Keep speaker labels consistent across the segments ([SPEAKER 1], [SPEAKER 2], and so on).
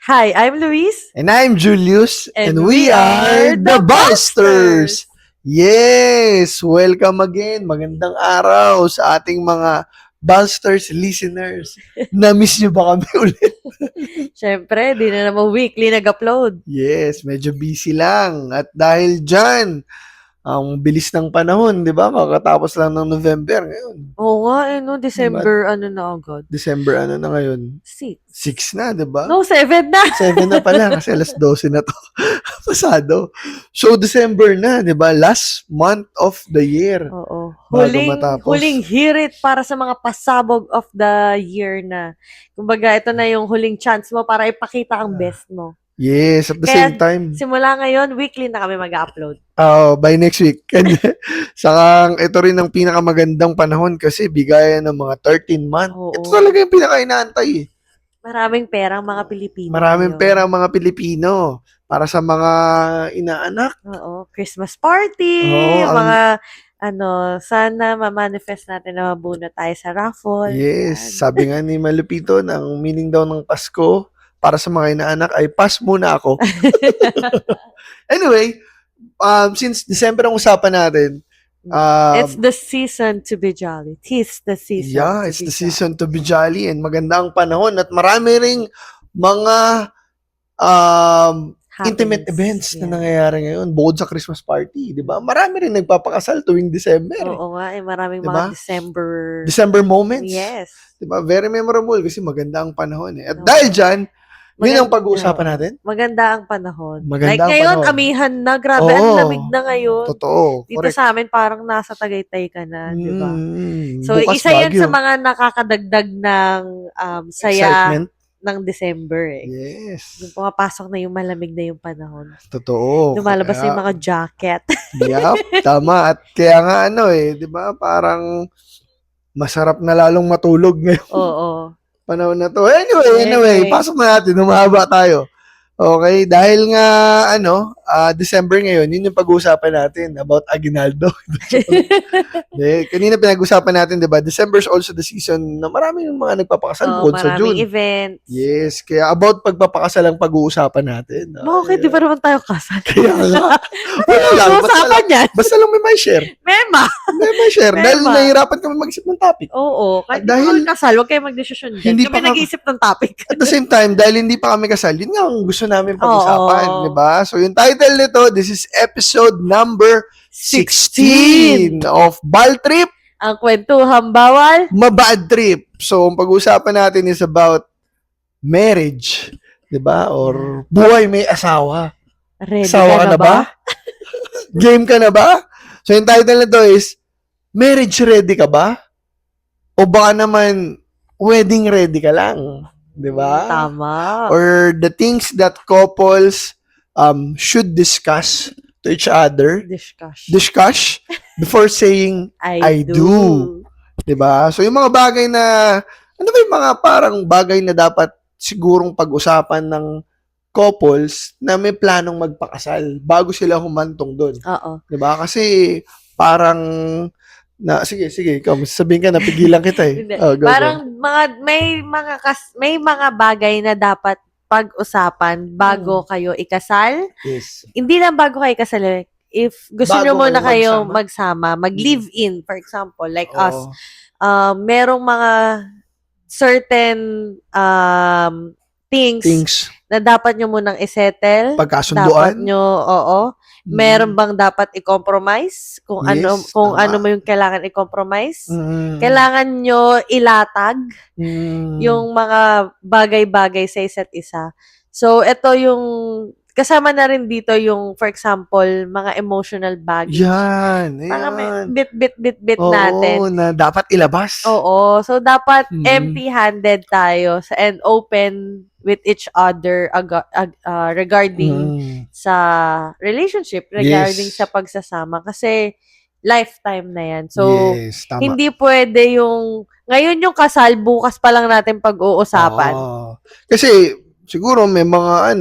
[SPEAKER 1] Hi, I'm Luis.
[SPEAKER 2] And I'm Julius.
[SPEAKER 1] And
[SPEAKER 2] we
[SPEAKER 1] we
[SPEAKER 2] are
[SPEAKER 1] are
[SPEAKER 2] the
[SPEAKER 1] the
[SPEAKER 2] Busters! Yes! Welcome again. Magandang araw sa ating mga Busters listeners. Na-miss nyo ba kami ulit?
[SPEAKER 1] Siyempre, di na naman weekly nag-upload.
[SPEAKER 2] Yes, medyo busy lang. At dahil dyan, ang bilis ng panahon, di ba? Kakatapos lang ng November ngayon.
[SPEAKER 1] Oo nga, no? December, ano na agad?
[SPEAKER 2] December ano na ngayon?
[SPEAKER 1] 6.
[SPEAKER 2] 6 na, di ba?
[SPEAKER 1] No, 7 na.
[SPEAKER 2] 7 na pala kasi alas 12 na to. Pasado. So, December na, di ba? Last month of the year.
[SPEAKER 1] Oo.
[SPEAKER 2] Bago matapos.
[SPEAKER 1] Huling hirit para sa mga pasabog of the year na. Kumbaga, ito na yung huling chance mo para ipakita ang best mo.
[SPEAKER 2] Yes, at the
[SPEAKER 1] Kaya,
[SPEAKER 2] same time.
[SPEAKER 1] Simula ngayon, weekly na kami mag-upload.
[SPEAKER 2] By next week. And saka, ito rin ang pinakamagandang panahon kasi bigayan ng mga 13 month.
[SPEAKER 1] Oo.
[SPEAKER 2] Ito talaga yung pinaka-inaantay.
[SPEAKER 1] Maraming pera ang mga Pilipino.
[SPEAKER 2] Maraming
[SPEAKER 1] ngayon.
[SPEAKER 2] pera ang mga Pilipino para sa mga inaanak.
[SPEAKER 1] Oo, Christmas party,
[SPEAKER 2] Oo,
[SPEAKER 1] mga sana ma-manifest natin na mabuna tayo sa raffle.
[SPEAKER 2] Yes,
[SPEAKER 1] Yan.
[SPEAKER 2] sabi nga ni Malupito, ang meaning daw ng Pasko para sa mga inaanak ay pass muna ako. Anyway, since December ang usapan natin,
[SPEAKER 1] It's the season to be jolly. Tis the season.
[SPEAKER 2] yeah, it's the season to be jolly and maganda ang panahon at marami ring mga intimate events na nangyayari ngayon bukod sa Christmas party, di ba? Marami rin nagpapakasal tuwing December.
[SPEAKER 1] Oo nga, maraming
[SPEAKER 2] Diba?
[SPEAKER 1] mga December.
[SPEAKER 2] December moments.
[SPEAKER 1] Yes.
[SPEAKER 2] Di ba? Very memorable kasi maganda ang panahon. At dahil dyan, yun ang pag-uusapan natin.
[SPEAKER 1] Maganda ang panahon.
[SPEAKER 2] Maganda
[SPEAKER 1] like
[SPEAKER 2] ang
[SPEAKER 1] ngayon,
[SPEAKER 2] panahon.
[SPEAKER 1] amihan na. Grabe, ang lamig na ngayon.
[SPEAKER 2] Totoo.
[SPEAKER 1] Dito
[SPEAKER 2] Correct.
[SPEAKER 1] sa amin, parang nasa Tagaytay ka na, di ba? So,
[SPEAKER 2] Bukas
[SPEAKER 1] isa yan
[SPEAKER 2] Baguio.
[SPEAKER 1] sa mga nakakadagdag ng saya
[SPEAKER 2] Excitement.
[SPEAKER 1] ng December eh.
[SPEAKER 2] Yes.
[SPEAKER 1] Yung pumapasok na yung malamig na yung panahon.
[SPEAKER 2] Totoo.
[SPEAKER 1] Lumalabas
[SPEAKER 2] Kaya-
[SPEAKER 1] yung mga jacket.
[SPEAKER 2] Yup, tama. At kaya nga di ba, parang masarap na lalong matulog ngayong
[SPEAKER 1] Oo.
[SPEAKER 2] panahon na to. Anyway,
[SPEAKER 1] Anyway.
[SPEAKER 2] pasok na natin. Humaba tayo. Okay, dahil nga, December ngayon, yun yung pag-uusapan natin about Aguinaldo. Kanina pinag-usapan natin, di ba? December is also the season na maraming mga nagpapakasal bukod sa
[SPEAKER 1] maraming
[SPEAKER 2] June.
[SPEAKER 1] events.
[SPEAKER 2] Yes, kaya about pagpapakasal ang pag-uusapan natin.
[SPEAKER 1] Bakit? Di pa naman tayo kasal.
[SPEAKER 2] Kaya nga. Wala lang.
[SPEAKER 1] Usapan yan.
[SPEAKER 2] Basta lang may share.
[SPEAKER 1] Mema.
[SPEAKER 2] May share. Dahil
[SPEAKER 1] Mema.
[SPEAKER 2] nahihirapan kami mag-isip ng topic.
[SPEAKER 1] Oo. Kahit
[SPEAKER 2] Dahil-
[SPEAKER 1] dahil kasal, huwag kayo mag-desisyon dyan.
[SPEAKER 2] Hindi
[SPEAKER 1] Kami
[SPEAKER 2] pa
[SPEAKER 1] nag-iisip ng topic.
[SPEAKER 2] At the same time, dahil hindi pa kami kasal, yun nga ang gusto namin pag-usapan,
[SPEAKER 1] Oo.
[SPEAKER 2] di ba? So, yung title nito, this is episode number 16 of Bal Trip,
[SPEAKER 1] Ang kwentuhang bawal.
[SPEAKER 2] Mabad Trip. So, ang pag-usapan natin is about marriage, di ba? Or buhay may asawa.
[SPEAKER 1] Ready
[SPEAKER 2] Asawa
[SPEAKER 1] ka na ba?
[SPEAKER 2] Game ka na ba? So, yung title nito is, marriage ready ka ba? O baka naman, wedding ready ka lang? Di ba?
[SPEAKER 1] Tama.
[SPEAKER 2] Or the things that couples should discuss to each other. Discuss before saying, I do. Diba? So, yung mga bagay na, ano ba yung mga parang bagay na dapat sigurong pag-usapan ng couples na may planong magpakasal bago sila humantong doon.
[SPEAKER 1] Oo.
[SPEAKER 2] Diba? Kasi, parang, sige, ikaw, sabihin ka, napigilan kita eh.
[SPEAKER 1] Hindi.
[SPEAKER 2] Oh, go.
[SPEAKER 1] Parang may mga bagay na dapat pag-usapan bago kayo ikasal.
[SPEAKER 2] Yes.
[SPEAKER 1] Hindi lang bago kayo ikasal. If gusto
[SPEAKER 2] Bago
[SPEAKER 1] nyo muna
[SPEAKER 2] kayo
[SPEAKER 1] kayo magsama, mag-live-in, for example, like us,
[SPEAKER 2] Oo.
[SPEAKER 1] merong mga certain things na dapat nyo munang isettle. Dapat
[SPEAKER 2] Pagkasunduan.
[SPEAKER 1] nyo, oo. Meron bang dapat i-compromise? Kung
[SPEAKER 2] Yes,
[SPEAKER 1] kung
[SPEAKER 2] tama.
[SPEAKER 1] ano mo yung kailangan i-compromise?
[SPEAKER 2] Mm.
[SPEAKER 1] Kailangan nyo ilatag
[SPEAKER 2] Mm.
[SPEAKER 1] yung mga bagay-bagay sa isa't isa. So, ito yung, kasama na rin dito yung, for example, mga emotional baggage.
[SPEAKER 2] Yan.
[SPEAKER 1] Mga may
[SPEAKER 2] Yan.
[SPEAKER 1] bit
[SPEAKER 2] Oo,
[SPEAKER 1] natin.
[SPEAKER 2] na dapat ilabas.
[SPEAKER 1] Oo. So, dapat
[SPEAKER 2] Mm.
[SPEAKER 1] empty-handed tayo and open with each other regarding sa relationship, regarding
[SPEAKER 2] Yes.
[SPEAKER 1] sa pagsasama. Kasi, lifetime na yan. So,
[SPEAKER 2] yes, tama.
[SPEAKER 1] hindi pwede yung, ngayon yung kasal, bukas pa lang natin pag-uusapan.
[SPEAKER 2] Oo. Kasi, siguro may mga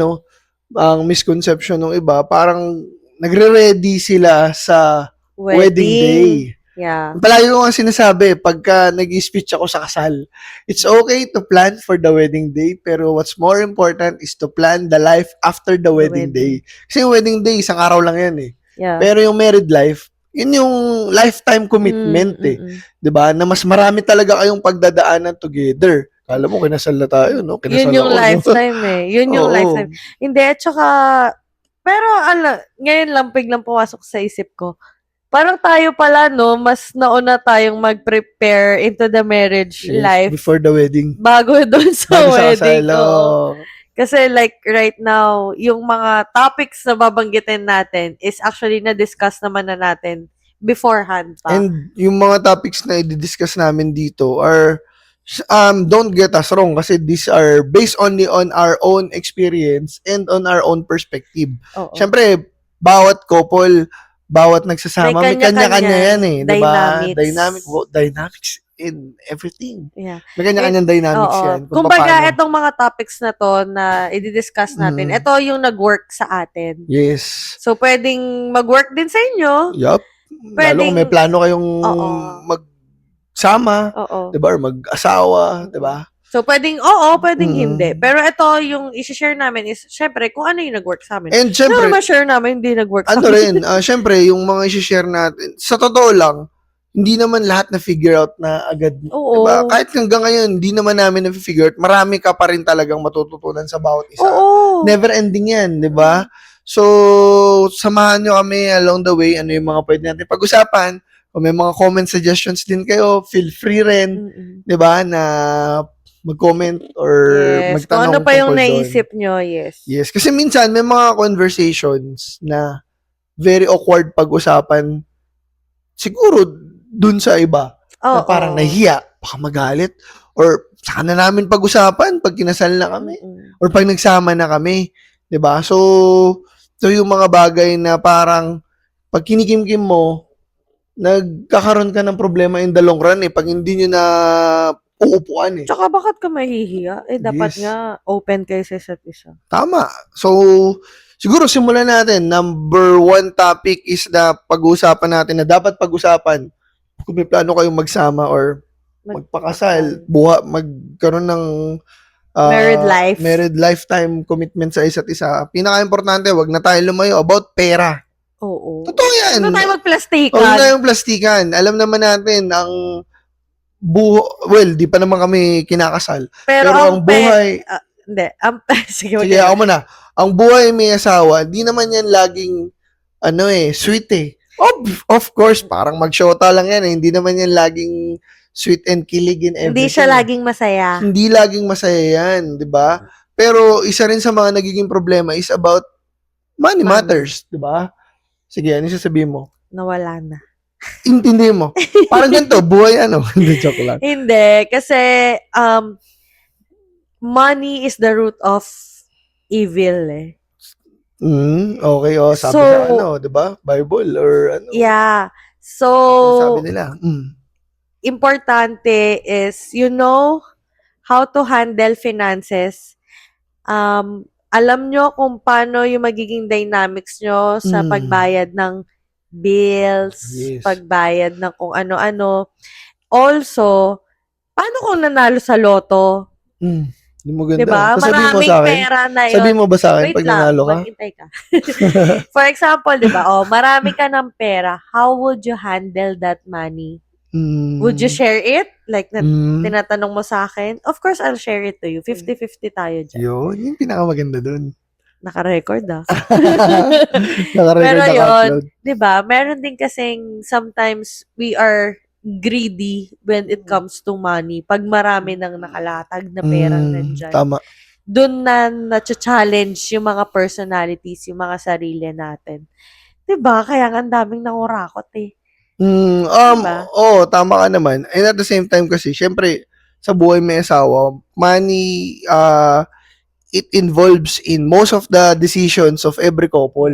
[SPEAKER 2] ang misconception ng iba, parang nagre-ready sila sa wedding day.
[SPEAKER 1] Yeah.
[SPEAKER 2] Palagi ko nga sinasabi, pagka nag-speech ako sa kasal, it's okay to plan for the wedding day, pero what's more important is to plan the life after the wedding day. Kasi yung wedding day, isang araw lang yan eh.
[SPEAKER 1] Yeah.
[SPEAKER 2] Pero yung married life, yun yung lifetime commitment eh. 'Di ba? Na mas marami talaga kayong pagdadaanan together. Kala mo kinasal na tayo, no? Kinasal
[SPEAKER 1] Yun yung
[SPEAKER 2] ako, no?
[SPEAKER 1] lifetime eh. Yun yung
[SPEAKER 2] Oo.
[SPEAKER 1] lifetime. Hindi, at saka, pero ngayon lang biglang pumasok sa isip ko, parang tayo pala, no, mas nauna tayong mag-prepare into the marriage
[SPEAKER 2] Yes,
[SPEAKER 1] life
[SPEAKER 2] before the wedding.
[SPEAKER 1] bago doon sa
[SPEAKER 2] Bago sa
[SPEAKER 1] wedding.
[SPEAKER 2] kasal,
[SPEAKER 1] Oo.
[SPEAKER 2] oo.
[SPEAKER 1] Kasi like right now, yung mga topics na babanggitin natin is actually na-discuss naman na natin beforehand pa.
[SPEAKER 2] And yung mga topics na i-discuss namin dito are don't get us wrong kasi these are based only on our own experience and on our own perspective.
[SPEAKER 1] Oo.
[SPEAKER 2] Siyempre, bawat couple, bawat nagsasama, may
[SPEAKER 1] kanya-kanya
[SPEAKER 2] kanya-kanya yan eh.
[SPEAKER 1] dynamics.
[SPEAKER 2] Dynamics in everything.
[SPEAKER 1] Yeah.
[SPEAKER 2] May kanya-kanyang dynamics
[SPEAKER 1] Oo.
[SPEAKER 2] yan.
[SPEAKER 1] Kumbaga, itong mga topics na to na i-discuss natin, ito yung nag-work sa atin.
[SPEAKER 2] Yes.
[SPEAKER 1] So, pwedeng mag-work din sa inyo.
[SPEAKER 2] Yup. Lalo kung may plano kayong magsama, diba? Or mag-asawa, diba?
[SPEAKER 1] So, pwedeng hindi. Pero ito, yung isi-share namin is, syempre, kung ano yung nag-work sa amin.
[SPEAKER 2] And syempre,
[SPEAKER 1] ma-share namin, hindi nag-work sa
[SPEAKER 2] ano
[SPEAKER 1] amin.
[SPEAKER 2] rin, syempre, yung mga isi-share natin, sa totoo lang, hindi naman lahat na figure out na agad.
[SPEAKER 1] Oo.
[SPEAKER 2] Diba? Kahit hanggang ngayon, hindi naman namin na-figure out. Marami ka pa rin talagang matututunan sa bawat isa.
[SPEAKER 1] Oo.
[SPEAKER 2] Never ending yan, di ba? So, samahan nyo kami along the way. Ano yung mga pwede natin pag-usapan. Kung may mga comment suggestions din kayo, feel free rin, di ba, na mag-comment or magtanong.
[SPEAKER 1] Kung ano pa yung
[SPEAKER 2] tungkol
[SPEAKER 1] naisip
[SPEAKER 2] doon.
[SPEAKER 1] nyo, yes.
[SPEAKER 2] Yes, kasi minsan may mga conversations na very awkward pag-usapan. Siguro, dun sa iba, na parang nahihiya, baka magalit, or saka na namin pag-usapan pag kinasal na kami, or pag nagsama na kami, diba? So, ito yung mga bagay na parang, pag kinikimkim mo, nagkakaroon ka ng problema in the long run eh, pag hindi nyo na uupuan eh.
[SPEAKER 1] Tsaka bakit ka mahihiya? Dapat nga open kayo sa isa't isa.
[SPEAKER 2] Tama. So, siguro simulan natin. Number 1 topic is na pag-uusapan natin na dapat pag-usapan kung may plano kayong magsama or magpakasal, magkaroon ng married lifetime commitment sa isa't isa. Pinaka-importante, wag na tayo lumayo about pera.
[SPEAKER 1] Oo.
[SPEAKER 2] Totoo yan.
[SPEAKER 1] Huwag na tayo magplastikan.
[SPEAKER 2] Huwag na tayong plastikan. Alam naman natin, ang di pa naman kami kinakasal. Pero ang buhay...
[SPEAKER 1] Hindi. Sige,
[SPEAKER 2] ako muna. Ang buhay may asawa, di naman yan laging, sweet eh. Of course, parang mag-shota lang yan eh. Hindi naman yan laging sweet and kilig in everything.
[SPEAKER 1] Hindi siya laging masaya.
[SPEAKER 2] Hindi laging masaya yan, di ba? Pero isa rin sa mga nagiging problema is about money matters, di ba? Sige, ano sasabihin mo?
[SPEAKER 1] Nawala na.
[SPEAKER 2] Intindi mo. Parang ganito, buhay Hindi, joke lang.
[SPEAKER 1] Hindi, kasi money is the root of evil eh.
[SPEAKER 2] Okay, sabi sa diba? Bible or ano.
[SPEAKER 1] Yeah. So,
[SPEAKER 2] sabi nila.
[SPEAKER 1] Importante is, you know how to handle finances. Alam nyo kung paano yung magiging dynamics nyo sa pagbayad ng bills, pagbayad ng kung ano-ano. Also, paano kung nanalo sa loto?
[SPEAKER 2] Hindi mo ganda.
[SPEAKER 1] Diba? Maraming pera na yun.
[SPEAKER 2] Sabihin mo ba sa akin pag nanalo ka?
[SPEAKER 1] Maghintay ka. For example, diba? Marami ka ng pera. How would you handle that money? Would you share it? Like, tinatanong mo sa akin? Of course, I'll share it to you. 50-50 tayo dyan.
[SPEAKER 2] Yun, yung pinakamaganda dun.
[SPEAKER 1] Naka-record
[SPEAKER 2] Naka-record.
[SPEAKER 1] Pero yun, diba? Meron din kasing sometimes we are greedy when it comes to money. Pag marami nang nakalatag na perang nandyan.
[SPEAKER 2] Tama.
[SPEAKER 1] Doon na-challenge yung mga personalities, yung mga sarili natin. Diba? Kaya nga ang daming nangurakot eh.
[SPEAKER 2] Diba? Tama ka naman. And at the same time kasi, syempre, sa buhay may asawa, money, it involves in most of the decisions of every couple.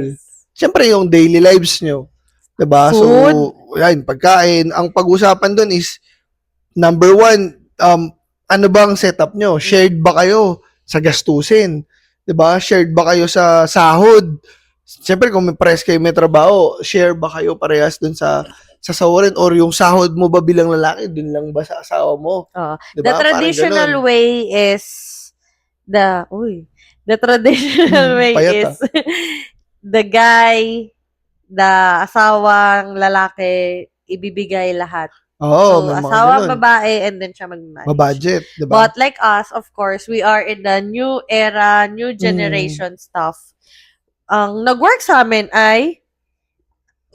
[SPEAKER 2] Syempre, yung daily lives nyo. Diba?
[SPEAKER 1] Food.
[SPEAKER 2] So, yan, pagkain. Ang pag-usapan dun is, number 1, ano ba ang setup nyo? Shared ba kayo sa gastusin? Diba? Shared ba kayo sa sahod? Siyempre, kung may press kayo may trabaho, share ba kayo parehas dun sa sasawarin or yung sahod mo ba bilang lalaki, dun lang ba sa asawa mo?
[SPEAKER 1] Oo.
[SPEAKER 2] Diba?
[SPEAKER 1] The
[SPEAKER 2] Parang
[SPEAKER 1] traditional
[SPEAKER 2] ganun.
[SPEAKER 1] way is the traditional way
[SPEAKER 2] Payat,
[SPEAKER 1] is the guy, the asawang lalaki, ibibigay lahat.
[SPEAKER 2] Oo,
[SPEAKER 1] So,
[SPEAKER 2] may mga
[SPEAKER 1] asawa,
[SPEAKER 2] ganun.
[SPEAKER 1] babae, and then siya mag-manage.
[SPEAKER 2] Mabudget, diba?
[SPEAKER 1] But like us, of course, we are in the new era, new generation stuff. Ang nag-work sa amin ay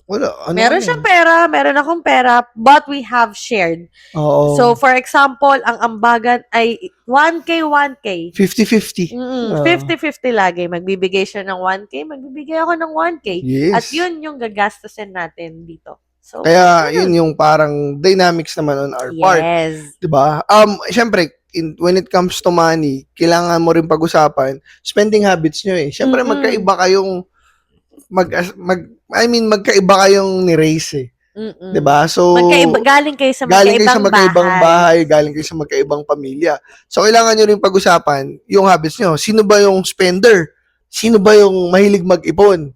[SPEAKER 2] Wala,
[SPEAKER 1] meron siyang pera, meron akong pera, but we have shared.
[SPEAKER 2] Oo.
[SPEAKER 1] So, for example, ang ambagan ay 1K, 1K.
[SPEAKER 2] 50-50.
[SPEAKER 1] 50-50 lagi. Magbibigay siya ng 1K, magbibigay ako ng 1K.
[SPEAKER 2] Yes.
[SPEAKER 1] At yun yung gagastusin natin dito. So,
[SPEAKER 2] Kaya, yun yung parang dynamics naman on our part.
[SPEAKER 1] yes.
[SPEAKER 2] Diba? Syempre, when it comes to money, kailangan mo rin pag-usapan spending habits nyo eh. Syempre, magkaiba kayong magkaiba kayong ni-raise eh. Diba? So,
[SPEAKER 1] galing kayo sa magkaibang
[SPEAKER 2] bahay, galing kayo sa magkaibang pamilya. So, kailangan nyo rin pag-usapan yung habits nyo. Sino ba yung spender? Sino ba yung mahilig mag-ipon?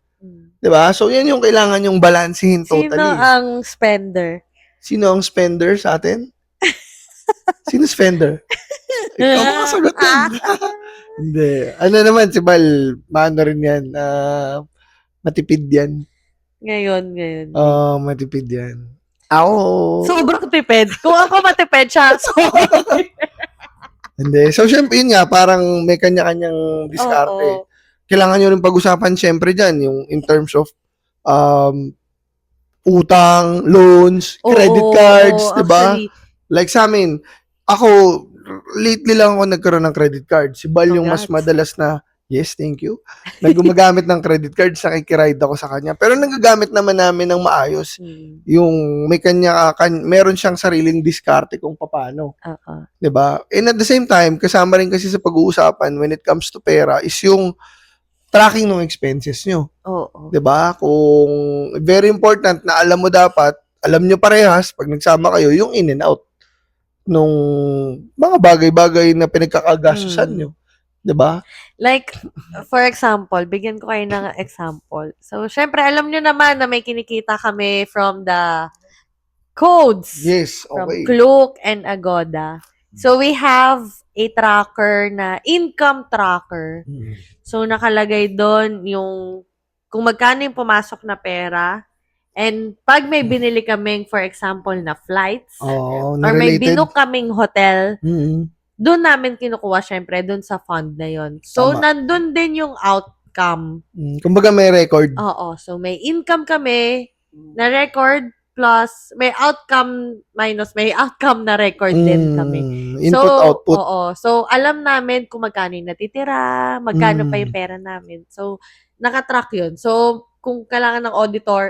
[SPEAKER 2] Diba? So, yan yung kailangan yung balansehin totally.
[SPEAKER 1] Sino ang spender?
[SPEAKER 2] Sino ang spender sa atin? Sino spender? Ikaw makasagutin. Hindi. Ano naman, si Bal, maano rin yan. Matipid yan.
[SPEAKER 1] Ngayon.
[SPEAKER 2] Matipid yan. Ako.
[SPEAKER 1] Sobrang tipid. Kung ako matipid siya.
[SPEAKER 2] Hindi. So, syempre, yun nga, parang may kanya-kanyang diskarte. Kailangan nyo rin pag-usapan, syempre, dyan, yung in terms of utang, loans, credit cards, diba? Actually, like sa amin, ako, lately lang ako nagkaroon ng credit card. Si Bal yung mas madalas na, yes, thank you, naggumagamit ng credit card, nakikiride ako sa kanya. Pero nagagamit naman namin ng maayos. Yung may meron siyang sariling diskarte kung paano. Diba? And at the same time, kasama rin kasi sa pag-uusapan when it comes to pera is yung tracking ng expenses nyo. Diba? Kung very important na alam mo dapat, alam nyo parehas, pag nagsama kayo, yung in and out nung mga bagay-bagay na pinagkakagastusan nyo. Diba?
[SPEAKER 1] Like, for example, bigyan ko kayo ng example. So, syempre, alam nyo naman na may kinikita kami from the codes.
[SPEAKER 2] Yes, okay.
[SPEAKER 1] From Klook and Agoda. So, we have a tracker na income tracker. So, nakalagay doon yung kung magkano yung pumasok na pera. And pag may binili kaming, for example, na flights, or may binook kaming hotel, doon namin kinukuha, syempre, doon sa fund na yon. So, nandun din yung outcome.
[SPEAKER 2] Kumbaga may record.
[SPEAKER 1] Oo. So, may income kami na record, plus may outcome minus may outcome na record din kami.
[SPEAKER 2] Input, output.
[SPEAKER 1] Oo. So, alam namin kung magkano yung natitira, magkano pa yung pera namin. So, nakatrack yun. So, kung kailangan ng auditor,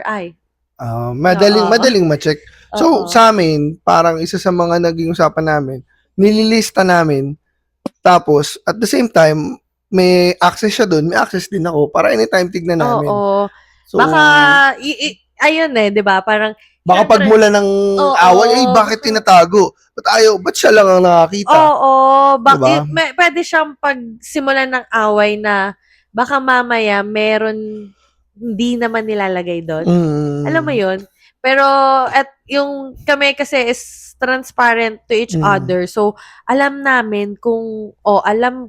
[SPEAKER 1] madaling ma-check. So, sa amin, parang isa sa mga naging usapan namin, nililista namin, tapos, at the same time, may access siya doon, may access din ako, para anytime tignan namin. Oo. So, baka, ayun di ba? Parang,
[SPEAKER 2] baka pagmula ng away, bakit tinatago? Ba't siya lang ang nakakita?
[SPEAKER 1] Bakit? Diba? Pwede siyang pagsimulan ng away na baka mamaya meron hindi naman nilalagay doon. Alam mo yun? Pero at yung kami kasi is transparent to each other. So, alam namin kung, alam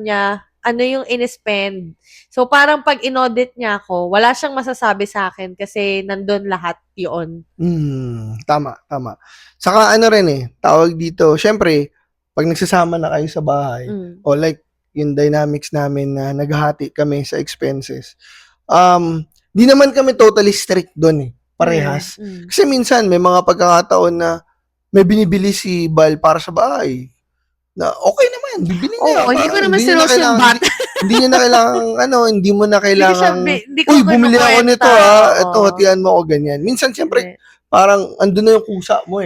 [SPEAKER 1] niya ano yung in-spend. So, parang pag in-audit niya ako, wala siyang masasabi sa akin kasi nandun lahat yun.
[SPEAKER 2] Tama. Saka ano rin tawag dito, syempre, pag nagsasama na kayo sa bahay, o like, yung dynamics namin na naghahati kami sa expenses, di naman kami totally strict doon parehas. Kasi minsan, may mga pagkakataon na may binibili si Bal para sa bahay. Na okay naman, bibili niya.
[SPEAKER 1] Hindi ko naman seryoso yung bata.
[SPEAKER 2] Hindi niya na kailangan, hindi mo na kailangan, bumili ako nito ito, hatian mo ako ganyan. Minsan, siyempre, parang andun na yung kusa mo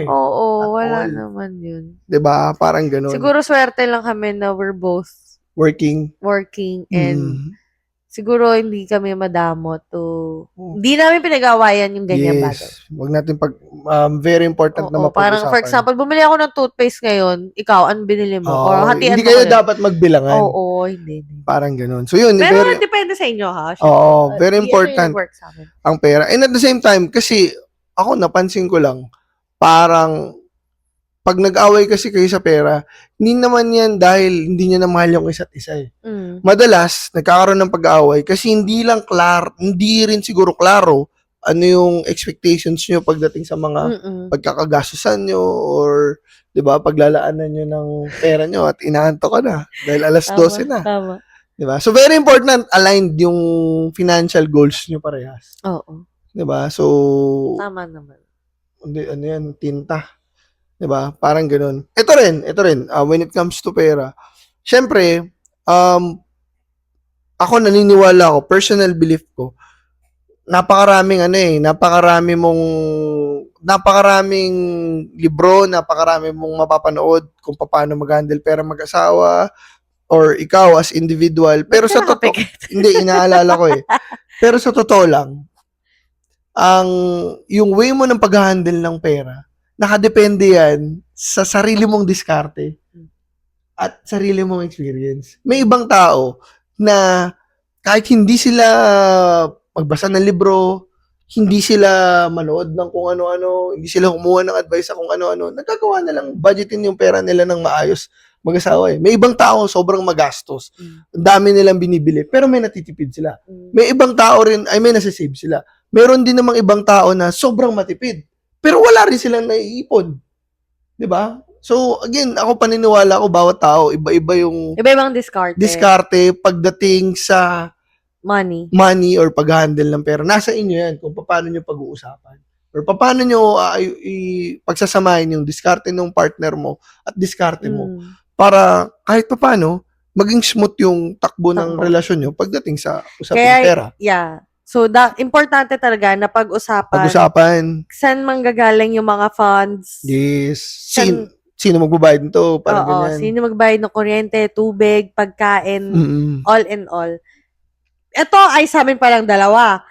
[SPEAKER 1] Wala naman yun.
[SPEAKER 2] Diba? Parang ganun.
[SPEAKER 1] Siguro swerte lang kami na we're both working and siguro hindi kami madamot hindi namin pinag-awayan yung ganyan bagay.
[SPEAKER 2] Wag natin very important na mapag-usapan.
[SPEAKER 1] Parang for example, bumili ako ng toothpaste ngayon, ikaw, ano binili mo? Or hatian
[SPEAKER 2] hindi kayo dapat magbilangan.
[SPEAKER 1] Hindi.
[SPEAKER 2] Parang ganun. So yun.
[SPEAKER 1] Pero depende sa inyo ha.
[SPEAKER 2] Very important ang pera. And at the same time, kasi ako napansin ko lang, parang pag nag-away kasi kayo sa pera, hindi naman yan dahil hindi niya na mahal yung isa't isa eh. Madalas, nagkakaroon ng pag-away kasi hindi rin siguro klaro ano yung expectations nyo pagdating sa mga pagkakagastusan nyo or 'di ba paglalaanan nyo ng pera nyo at inaanto ka na dahil alas 12 na.
[SPEAKER 1] Tama.
[SPEAKER 2] 'Di ba? So very important aligned yung financial goals nyo parehas.
[SPEAKER 1] Oo.
[SPEAKER 2] 'Di ba? So
[SPEAKER 1] Tama naman.
[SPEAKER 2] hindi ano yan, tinta. 'Di ba? Parang ganoon. Ito rin, when it comes to pera. Syempre, ako naniniwala ako, personal belief ko, napakaraming libro, napakarami mong mapapanood kung paano mag-handle pera mag-asawa or ikaw as individual. Pero sa totoo, hindi, inaalala ko eh. Pero sa totoo lang, yung way mo ng pag-handle ng pera, nakadepende yan sa sarili mong diskarte at sarili mong experience. May ibang tao na kahit hindi sila magbasa ng libro, hindi sila manood ng kung ano-ano, hindi sila kumuha ng advice sa kung ano-ano, nagkagawa na lang budgetin yung pera nila ng maayos mag-asawa eh. May ibang tao sobrang magastos. Ang dami nilang binibili, pero may natitipid sila. May ibang tao rin, may nasasave sila. Meron din namang ibang tao na sobrang matipid, pero wala rin silang naiipon. 'Di ba? So, again, ako paniniwala ko, bawat tao, iba-iba yung
[SPEAKER 1] iba-ibang diskarte
[SPEAKER 2] pagdating sa
[SPEAKER 1] money
[SPEAKER 2] or pag-handle ng pera. Nasa inyo yan kung paano nyo pag-uusapan. Or paano nyo pagsasamahin yung diskarte ng partner mo at diskarte mo para kahit paano maging smooth yung takbo ng relasyon nyo pagdating sa usapin pera.
[SPEAKER 1] Yeah. So, importante talaga na pag-usapan. Saan manggagaling yung mga funds?
[SPEAKER 2] Yes. Sino magbabayad nito? Parang ganyan.
[SPEAKER 1] Sino magbayad ng kuryente, tubig, pagkain, all in all. Ito ay sa amin palang dalawa.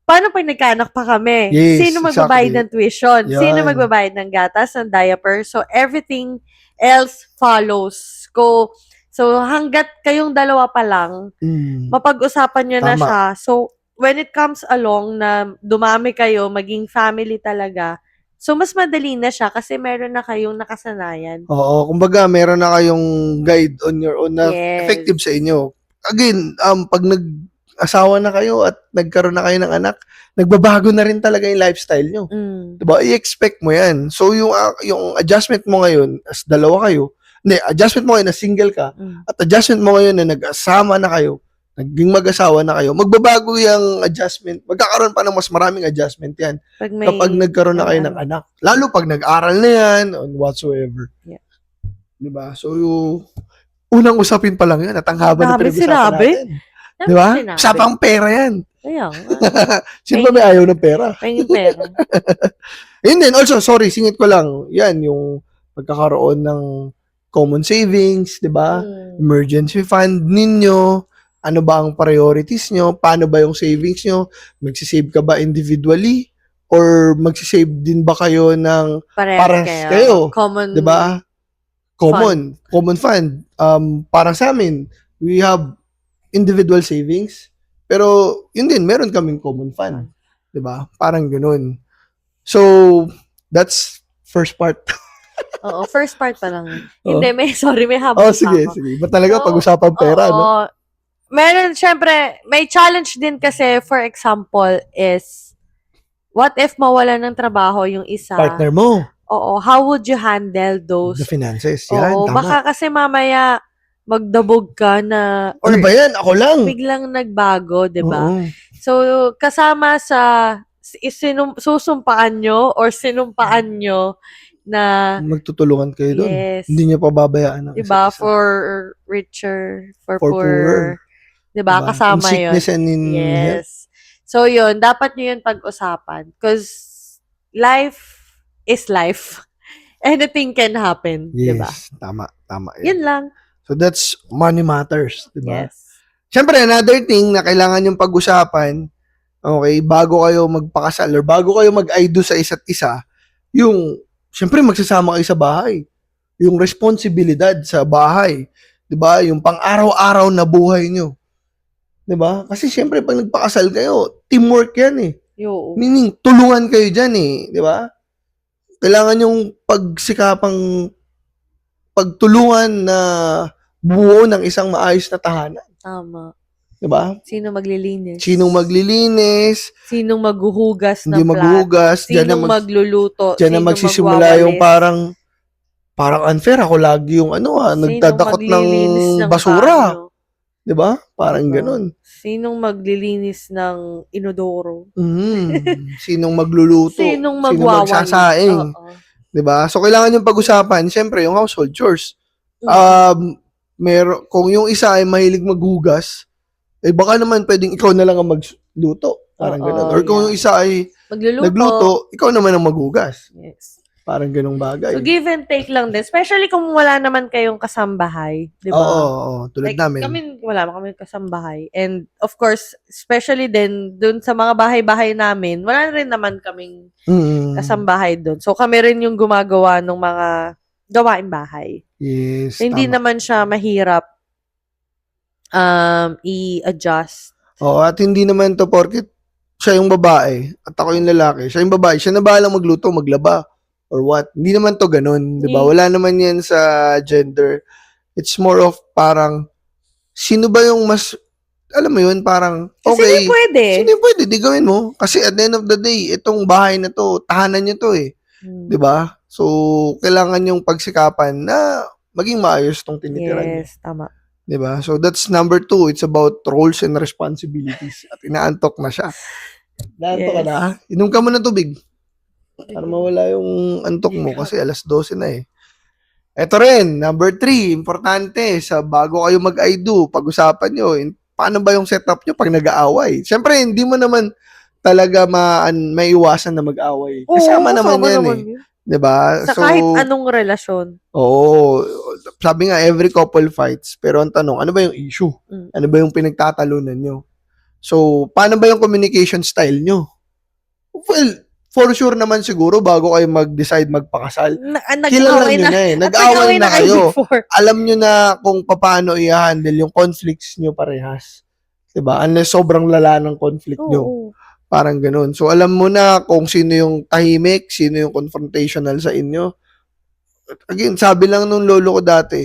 [SPEAKER 1] Paano pag nagkaanak pa kami?
[SPEAKER 2] Yes,
[SPEAKER 1] sino magbabayad ng tuition?
[SPEAKER 2] Yan.
[SPEAKER 1] Sino magbabayad ng gatas, ng diaper? So, everything else follows. So, hanggat kayong dalawa pa lang, mapag-usapan nyo na siya. So, when it comes along na dumami kayo, maging family talaga, so mas madali na siya kasi meron na kayong nakasanayan.
[SPEAKER 2] Oo, kumbaga meron na kayong guide on your own na effective sa inyo. Again, pag nag-asawa na kayo at nagkaroon na kayo ng anak, nagbabago na rin talaga yung lifestyle nyo. Diba? I-expect mo yan. So, yung adjustment mo ngayon, as dalawa kayo, adjustment mo ngayon na single ka, at adjustment mo ngayon na nag-asama na kayo, naging mag-asawa na kayo, magbabago yung adjustment. Magkakaroon pa ng mas maraming adjustment yan kapag nagkaroon na kayo ng anak. Lalo pag nag-aral na yan, on whatsoever.
[SPEAKER 1] Yeah.
[SPEAKER 2] Diba? So, yung unang usapin pa lang yan at ang haba na pinag-usapan natin. Diba? Usapang pera yan. Sino ba may ayaw ng pera?
[SPEAKER 1] Pahingin pera.
[SPEAKER 2] Yun din, also, sorry, singit ko lang. Yan, yung pagkakaroon ng common savings, diba? Emergency fund ninyo. Ano ba ang priorities nyo? Paano ba yung savings nyo? Magsisave ka ba individually? Or magsisave din ba kayo ng para kayo?
[SPEAKER 1] Common.
[SPEAKER 2] Diba? Common fund. Para sa amin, we have individual savings. Pero, yun din, meron kaming common fund. Diba? Parang ganun. So, that's first part.
[SPEAKER 1] Oo, first part pa lang. Hindi, may habang
[SPEAKER 2] sige. Ba't talaga pag-usapan pera, no?
[SPEAKER 1] Meron, syempre, may challenge din kasi, for example, is, what if mawala ng trabaho yung isa?
[SPEAKER 2] Partner mo.
[SPEAKER 1] Oo, how would you handle those?
[SPEAKER 2] The finances, yan,
[SPEAKER 1] tama.
[SPEAKER 2] Baka
[SPEAKER 1] kasi mamaya, magdabog ka na,
[SPEAKER 2] or ano ba yan? Ako lang.
[SPEAKER 1] Biglang nagbago, di ba? So, kasama sa, susumpaan nyo or sinumpaan nyo na
[SPEAKER 2] magtutulungan kayo doon.
[SPEAKER 1] Yes.
[SPEAKER 2] Hindi niyo pababayaan.
[SPEAKER 1] Diba? For richer, for poorer. Diba? Kasama yun.
[SPEAKER 2] In sickness and in health.
[SPEAKER 1] So, yun. Dapat nyo yun pag-usapan. Because life is life. Anything can happen.
[SPEAKER 2] Yes.
[SPEAKER 1] Diba?
[SPEAKER 2] Tama.
[SPEAKER 1] Yun lang.
[SPEAKER 2] So, that's money matters. Diba?
[SPEAKER 1] Yes.
[SPEAKER 2] Siyempre, another thing na kailangan yung pag-usapan, okay, bago kayo magpakasal or bago kayo mag-I do sa isa't isa, yung siyempre, magsasama kayo sa bahay. Yung responsibilidad sa bahay. 'Di ba? Yung pang-araw-araw na buhay nyo. 'Di ba? Kasi siyempre, pag nagpakasal kayo, teamwork yan eh.
[SPEAKER 1] Yo.
[SPEAKER 2] Meaning, tulungan kayo dyan eh. Di ba? Kailangan yung pagsikapang pagtulungan na buo ng isang maayos na tahanan.
[SPEAKER 1] Tama.
[SPEAKER 2] Diba?
[SPEAKER 1] Sino maglilinis?
[SPEAKER 2] Sinong maglilinis?
[SPEAKER 1] Sinong maghuhugas
[SPEAKER 2] Hindi
[SPEAKER 1] ng
[SPEAKER 2] maghuhugas.
[SPEAKER 1] Sinong magluluto?
[SPEAKER 2] Diyan na magsisimula yung parang unfair. Ako lagi yung nagdadakot ng basura. Diba? Parang ganun.
[SPEAKER 1] Sinong maglilinis ng inodoro?
[SPEAKER 2] Sinong magluluto?
[SPEAKER 1] Sinong
[SPEAKER 2] magsasaing? Diba? So, kailangan yung pag-usapan. Siyempre, yung household chores. Kung yung isa ay mahilig maghugas, baka naman pwedeng ikaw na lang ang magluto. Parang ganun. Or kung yung isa ay nagluto, ikaw naman ang maghugas.
[SPEAKER 1] Yes.
[SPEAKER 2] Parang ganung bagay.
[SPEAKER 1] So, give and take lang din. Especially kung wala naman kayong kasambahay. Di ba?
[SPEAKER 2] Oo. Tulad namin.
[SPEAKER 1] Wala kami kasambahay. And, of course, especially din, dun sa mga bahay-bahay namin, wala rin naman kaming kasambahay dun. So, kami rin yung gumagawa ng mga gawain bahay.
[SPEAKER 2] Yes,
[SPEAKER 1] so, hindi naman siya mahirap i-adjust.
[SPEAKER 2] At hindi naman to porket siya yung babae at ako yung lalaki. Siya yung babae. Siya na bahalang magluto, maglaba, or what. Hindi naman to ganun. Diba? Wala naman yan sa gender. It's more of parang, sino ba yung mas, alam mo yun, parang, okay. Sino yung pwede? Di gawin mo. Kasi at the end of the day, itong bahay na to, tahanan nyo to eh. Diba? So, kailangan yung pagsikapan na maging maayos tong tinitiran niya.
[SPEAKER 1] Yes, tama.
[SPEAKER 2] Diba? So, that's number 2. It's about roles and responsibilities. At inaantok na siya. Naantok ka na? Inom ka mo ng tubig. Para mawala yung antok mo kasi 12:00 na eh. Ito rin, number 3, importante, sa bago kayo mag-I do, pag-usapan nyo, paano ba yung setup nyo pag nag-aaway? Siyempre, hindi mo naman talaga maiwasan na mag-aaway. Kasama naman yan eh. Diba?
[SPEAKER 1] Sa kahit anong relasyon.
[SPEAKER 2] Oo. Sabi nga, every couple fights. Pero ang tanong, ano ba yung issue? Ano ba yung pinagtatalunan nyo? So, paano ba yung communication style nyo? Well, for sure naman siguro, bago kayo mag-decide magpakasal, kilala nyo na eh. Nag-away na kayo. Alam nyo na kung paano i-handle yung conflicts nyo parehas. Diba? Unless sobrang lala ng conflict nyo. Parang ganun. So, alam mo na kung sino yung tahimik, sino yung confrontational sa inyo. Again, sabi lang nung lolo ko dati,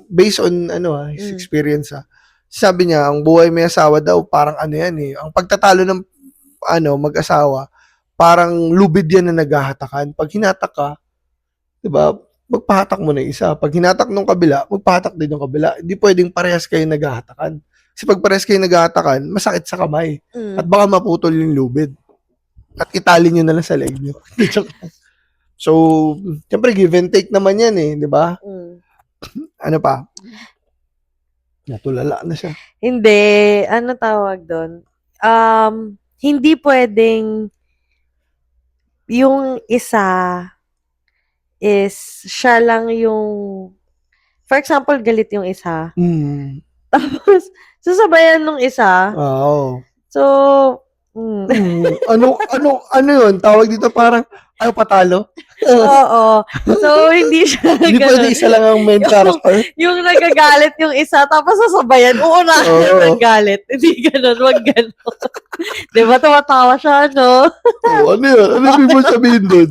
[SPEAKER 2] based on his experience sabi niya, ang buhay may asawa daw, parang yan eh. Ang pagtatalo ng mag-asawa, parang lubid yan na naghahatakan. Pag hinatak ka, diba, magpahatak mo na isa. Pag hinatak nung kabila, magpahatak din yung kabila. Hindi pwedeng parehas kayo naghahatakan. Kasi pag parehas kayo naghahatakan, masakit sa kamay. At baka maputol yung lubid. At itali nyo na lang sa leg nyo. So, siyempre, give and take naman yan eh, di ba? Ano pa? Natulala na siya.
[SPEAKER 1] Hindi. Ano tawag doon? Hindi pwedeng yung isa is siya lang yung, for example, galit yung isa. Tapos, sasabayan nung isa. So,
[SPEAKER 2] ano yun? Tawag dito parang, ayaw patalo?
[SPEAKER 1] Oo. So, hindi siya
[SPEAKER 2] hindi pwede isa lang ang main character?
[SPEAKER 1] Yung nagagalit yung isa, tapos sasabayan, uunahan ng galit. Hindi ganun, wag ganun. Diba, tumatawa siya, no?
[SPEAKER 2] Ano yun? Ano yung mo sabihin doon?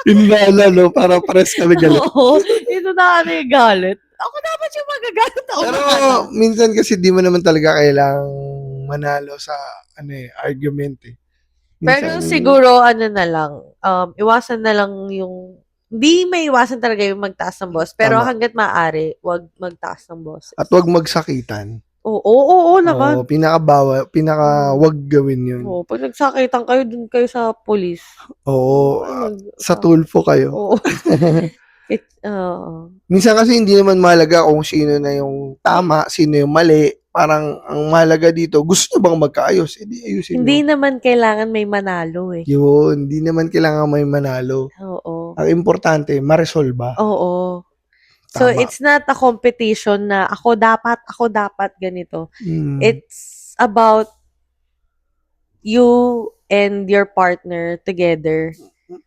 [SPEAKER 2] Inala, no? Para pares kami galit.
[SPEAKER 1] Oo, ito na yung galit. Ako dapat yung magagalit ako.
[SPEAKER 2] Pero minsan kasi di mo naman talaga kailangang manalo sa argument eh. Minsan,
[SPEAKER 1] pero siguro na lang, iwasan na lang yung, hindi may iwasan talaga yung magtaas ng boss, pero hanggat maaari, wag magtaas ng boss.
[SPEAKER 2] At wag magsakitan.
[SPEAKER 1] Oo naman.
[SPEAKER 2] Wag gawin yun.
[SPEAKER 1] Pag nagsakitan kayo, dun kayo sa police.
[SPEAKER 2] Sa tulfo kayo.
[SPEAKER 1] Oo.
[SPEAKER 2] Minsan kasi hindi naman mahalaga kung sino na yung tama, sino yung mali. Parang ang mahalaga dito, gusto nyo bang magkaayos? Ayusin
[SPEAKER 1] hindi
[SPEAKER 2] nyo.
[SPEAKER 1] naman kailangan may manalo eh.
[SPEAKER 2] Yun, hindi naman kailangan may manalo.
[SPEAKER 1] Oo.
[SPEAKER 2] Ang importante, maresolba.
[SPEAKER 1] Oo. So, it's not a competition na ako dapat ganito. It's about you and your partner together.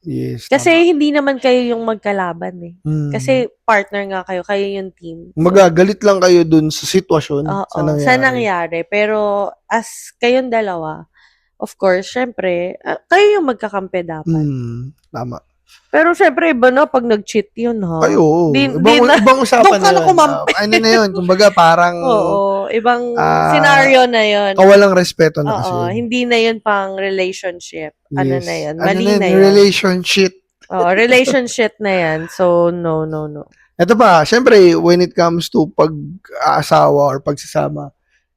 [SPEAKER 2] Yes,
[SPEAKER 1] Kasi
[SPEAKER 2] tama.
[SPEAKER 1] hindi naman kayo yung magkalaban eh. Kasi partner nga kayo yung team. So,
[SPEAKER 2] Magagalit lang kayo dun sa sitwasyon, sa
[SPEAKER 1] oo,
[SPEAKER 2] nangyari.
[SPEAKER 1] sa nangyari. Pero as kayong dalawa, of course, syempre, kayo yung magkakampi dapat.
[SPEAKER 2] Tama.
[SPEAKER 1] Pero syempre, iba na pag nag-cheat yun, ha?
[SPEAKER 2] Ay, oo.
[SPEAKER 1] Na,
[SPEAKER 2] Ibang usapan
[SPEAKER 1] doon ka
[SPEAKER 2] na
[SPEAKER 1] na
[SPEAKER 2] yun.
[SPEAKER 1] kumampi.
[SPEAKER 2] Ano na yun, kumbaga parang
[SPEAKER 1] Oo, ibang scenario na yun.
[SPEAKER 2] kawalang respeto na kasi
[SPEAKER 1] Oo,
[SPEAKER 2] yun.
[SPEAKER 1] hindi na yun pang relationship. Ano
[SPEAKER 2] Yes.
[SPEAKER 1] na yun?
[SPEAKER 2] Ano
[SPEAKER 1] Mali
[SPEAKER 2] na yun,
[SPEAKER 1] na yun.
[SPEAKER 2] relationship.
[SPEAKER 1] Oo, relationship na yan. So, no.
[SPEAKER 2] Ito pa, syempre, when it comes to pag-aasawa or pagsasama,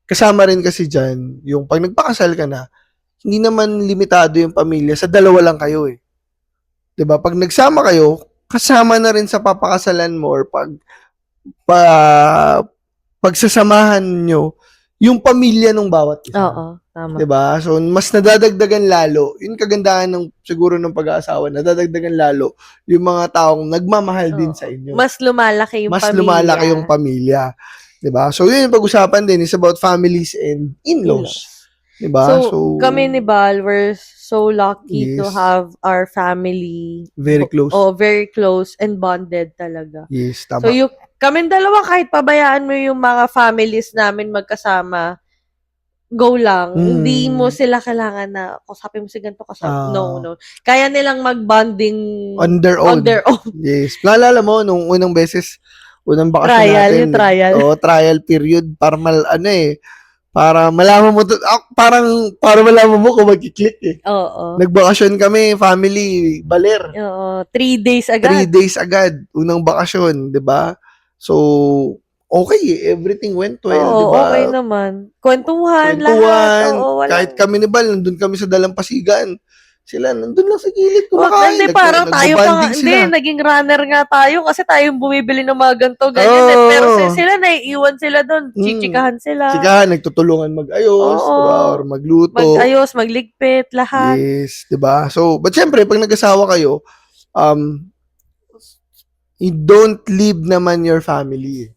[SPEAKER 2] kasama rin kasi dyan, yung pag nagpakasal ka na, hindi naman limitado yung pamilya, sa dalawa lang kayo eh. 'Di ba? Pag nagsama kayo, kasama na rin sa papakasalan mo or pagsasamahan nyo yung pamilya ng bawat isa.
[SPEAKER 1] Oo, tama.
[SPEAKER 2] 'Di ba? So mas nadadagdagan lalo. Yung kagandahan ng siguro ng pag-aasawa, nadadagdagan lalo yung mga taong nagmamahal din sa inyo.
[SPEAKER 1] Mas lumalaki yung
[SPEAKER 2] Mas
[SPEAKER 1] pamilya.
[SPEAKER 2] lumalaki yung pamilya. 'Di ba? So yun yung pag-usapan din is about families and in-laws. 'Di ba?
[SPEAKER 1] So, kami ni Bal, we're so lucky to
[SPEAKER 2] Yes.
[SPEAKER 1] have our family
[SPEAKER 2] Very close.
[SPEAKER 1] very close and bonded talaga.
[SPEAKER 2] Yes, tama.
[SPEAKER 1] So, kaming dalawa, kahit pabayaan mo yung mga families namin magkasama, go lang. Hindi mo sila kailangan na kusapin mo si ganito kasama. No. Kaya nilang mag-bonding
[SPEAKER 2] on their own. Yes. Naalala mo, nung unang bakasyon natin.
[SPEAKER 1] Trial.
[SPEAKER 2] Trial period. Para malaman mo, para malaman mo kung magkiklik eh.
[SPEAKER 1] Oo.
[SPEAKER 2] Nagbakasyon kami, family, Baler.
[SPEAKER 1] Oo. 3 days agad.
[SPEAKER 2] 3 days agad, unang bakasyon, di ba? So, okay, everything went well, di ba?
[SPEAKER 1] Okay naman. Kwentuhan, lahat. Oo, wala.
[SPEAKER 2] Kahit kami ni Bal, nandun kami sa Dalampasigan. Sila, nandun lang sa gilid, kumakain.
[SPEAKER 1] Hindi, parang tayo pa hindi, naging runner nga tayo kasi tayo yung bumibili ng mga ganito, ganyan. Pero sila, naiiwan sila doon. Chichikahan sila.
[SPEAKER 2] Chikahan, nagtutulungan mag-ayos, diba? Or magluto.
[SPEAKER 1] Mag-ayos, magligpit, lahat.
[SPEAKER 2] Yes, diba? So, but syempre, pag nag-asawa kayo, you don't leave naman your family.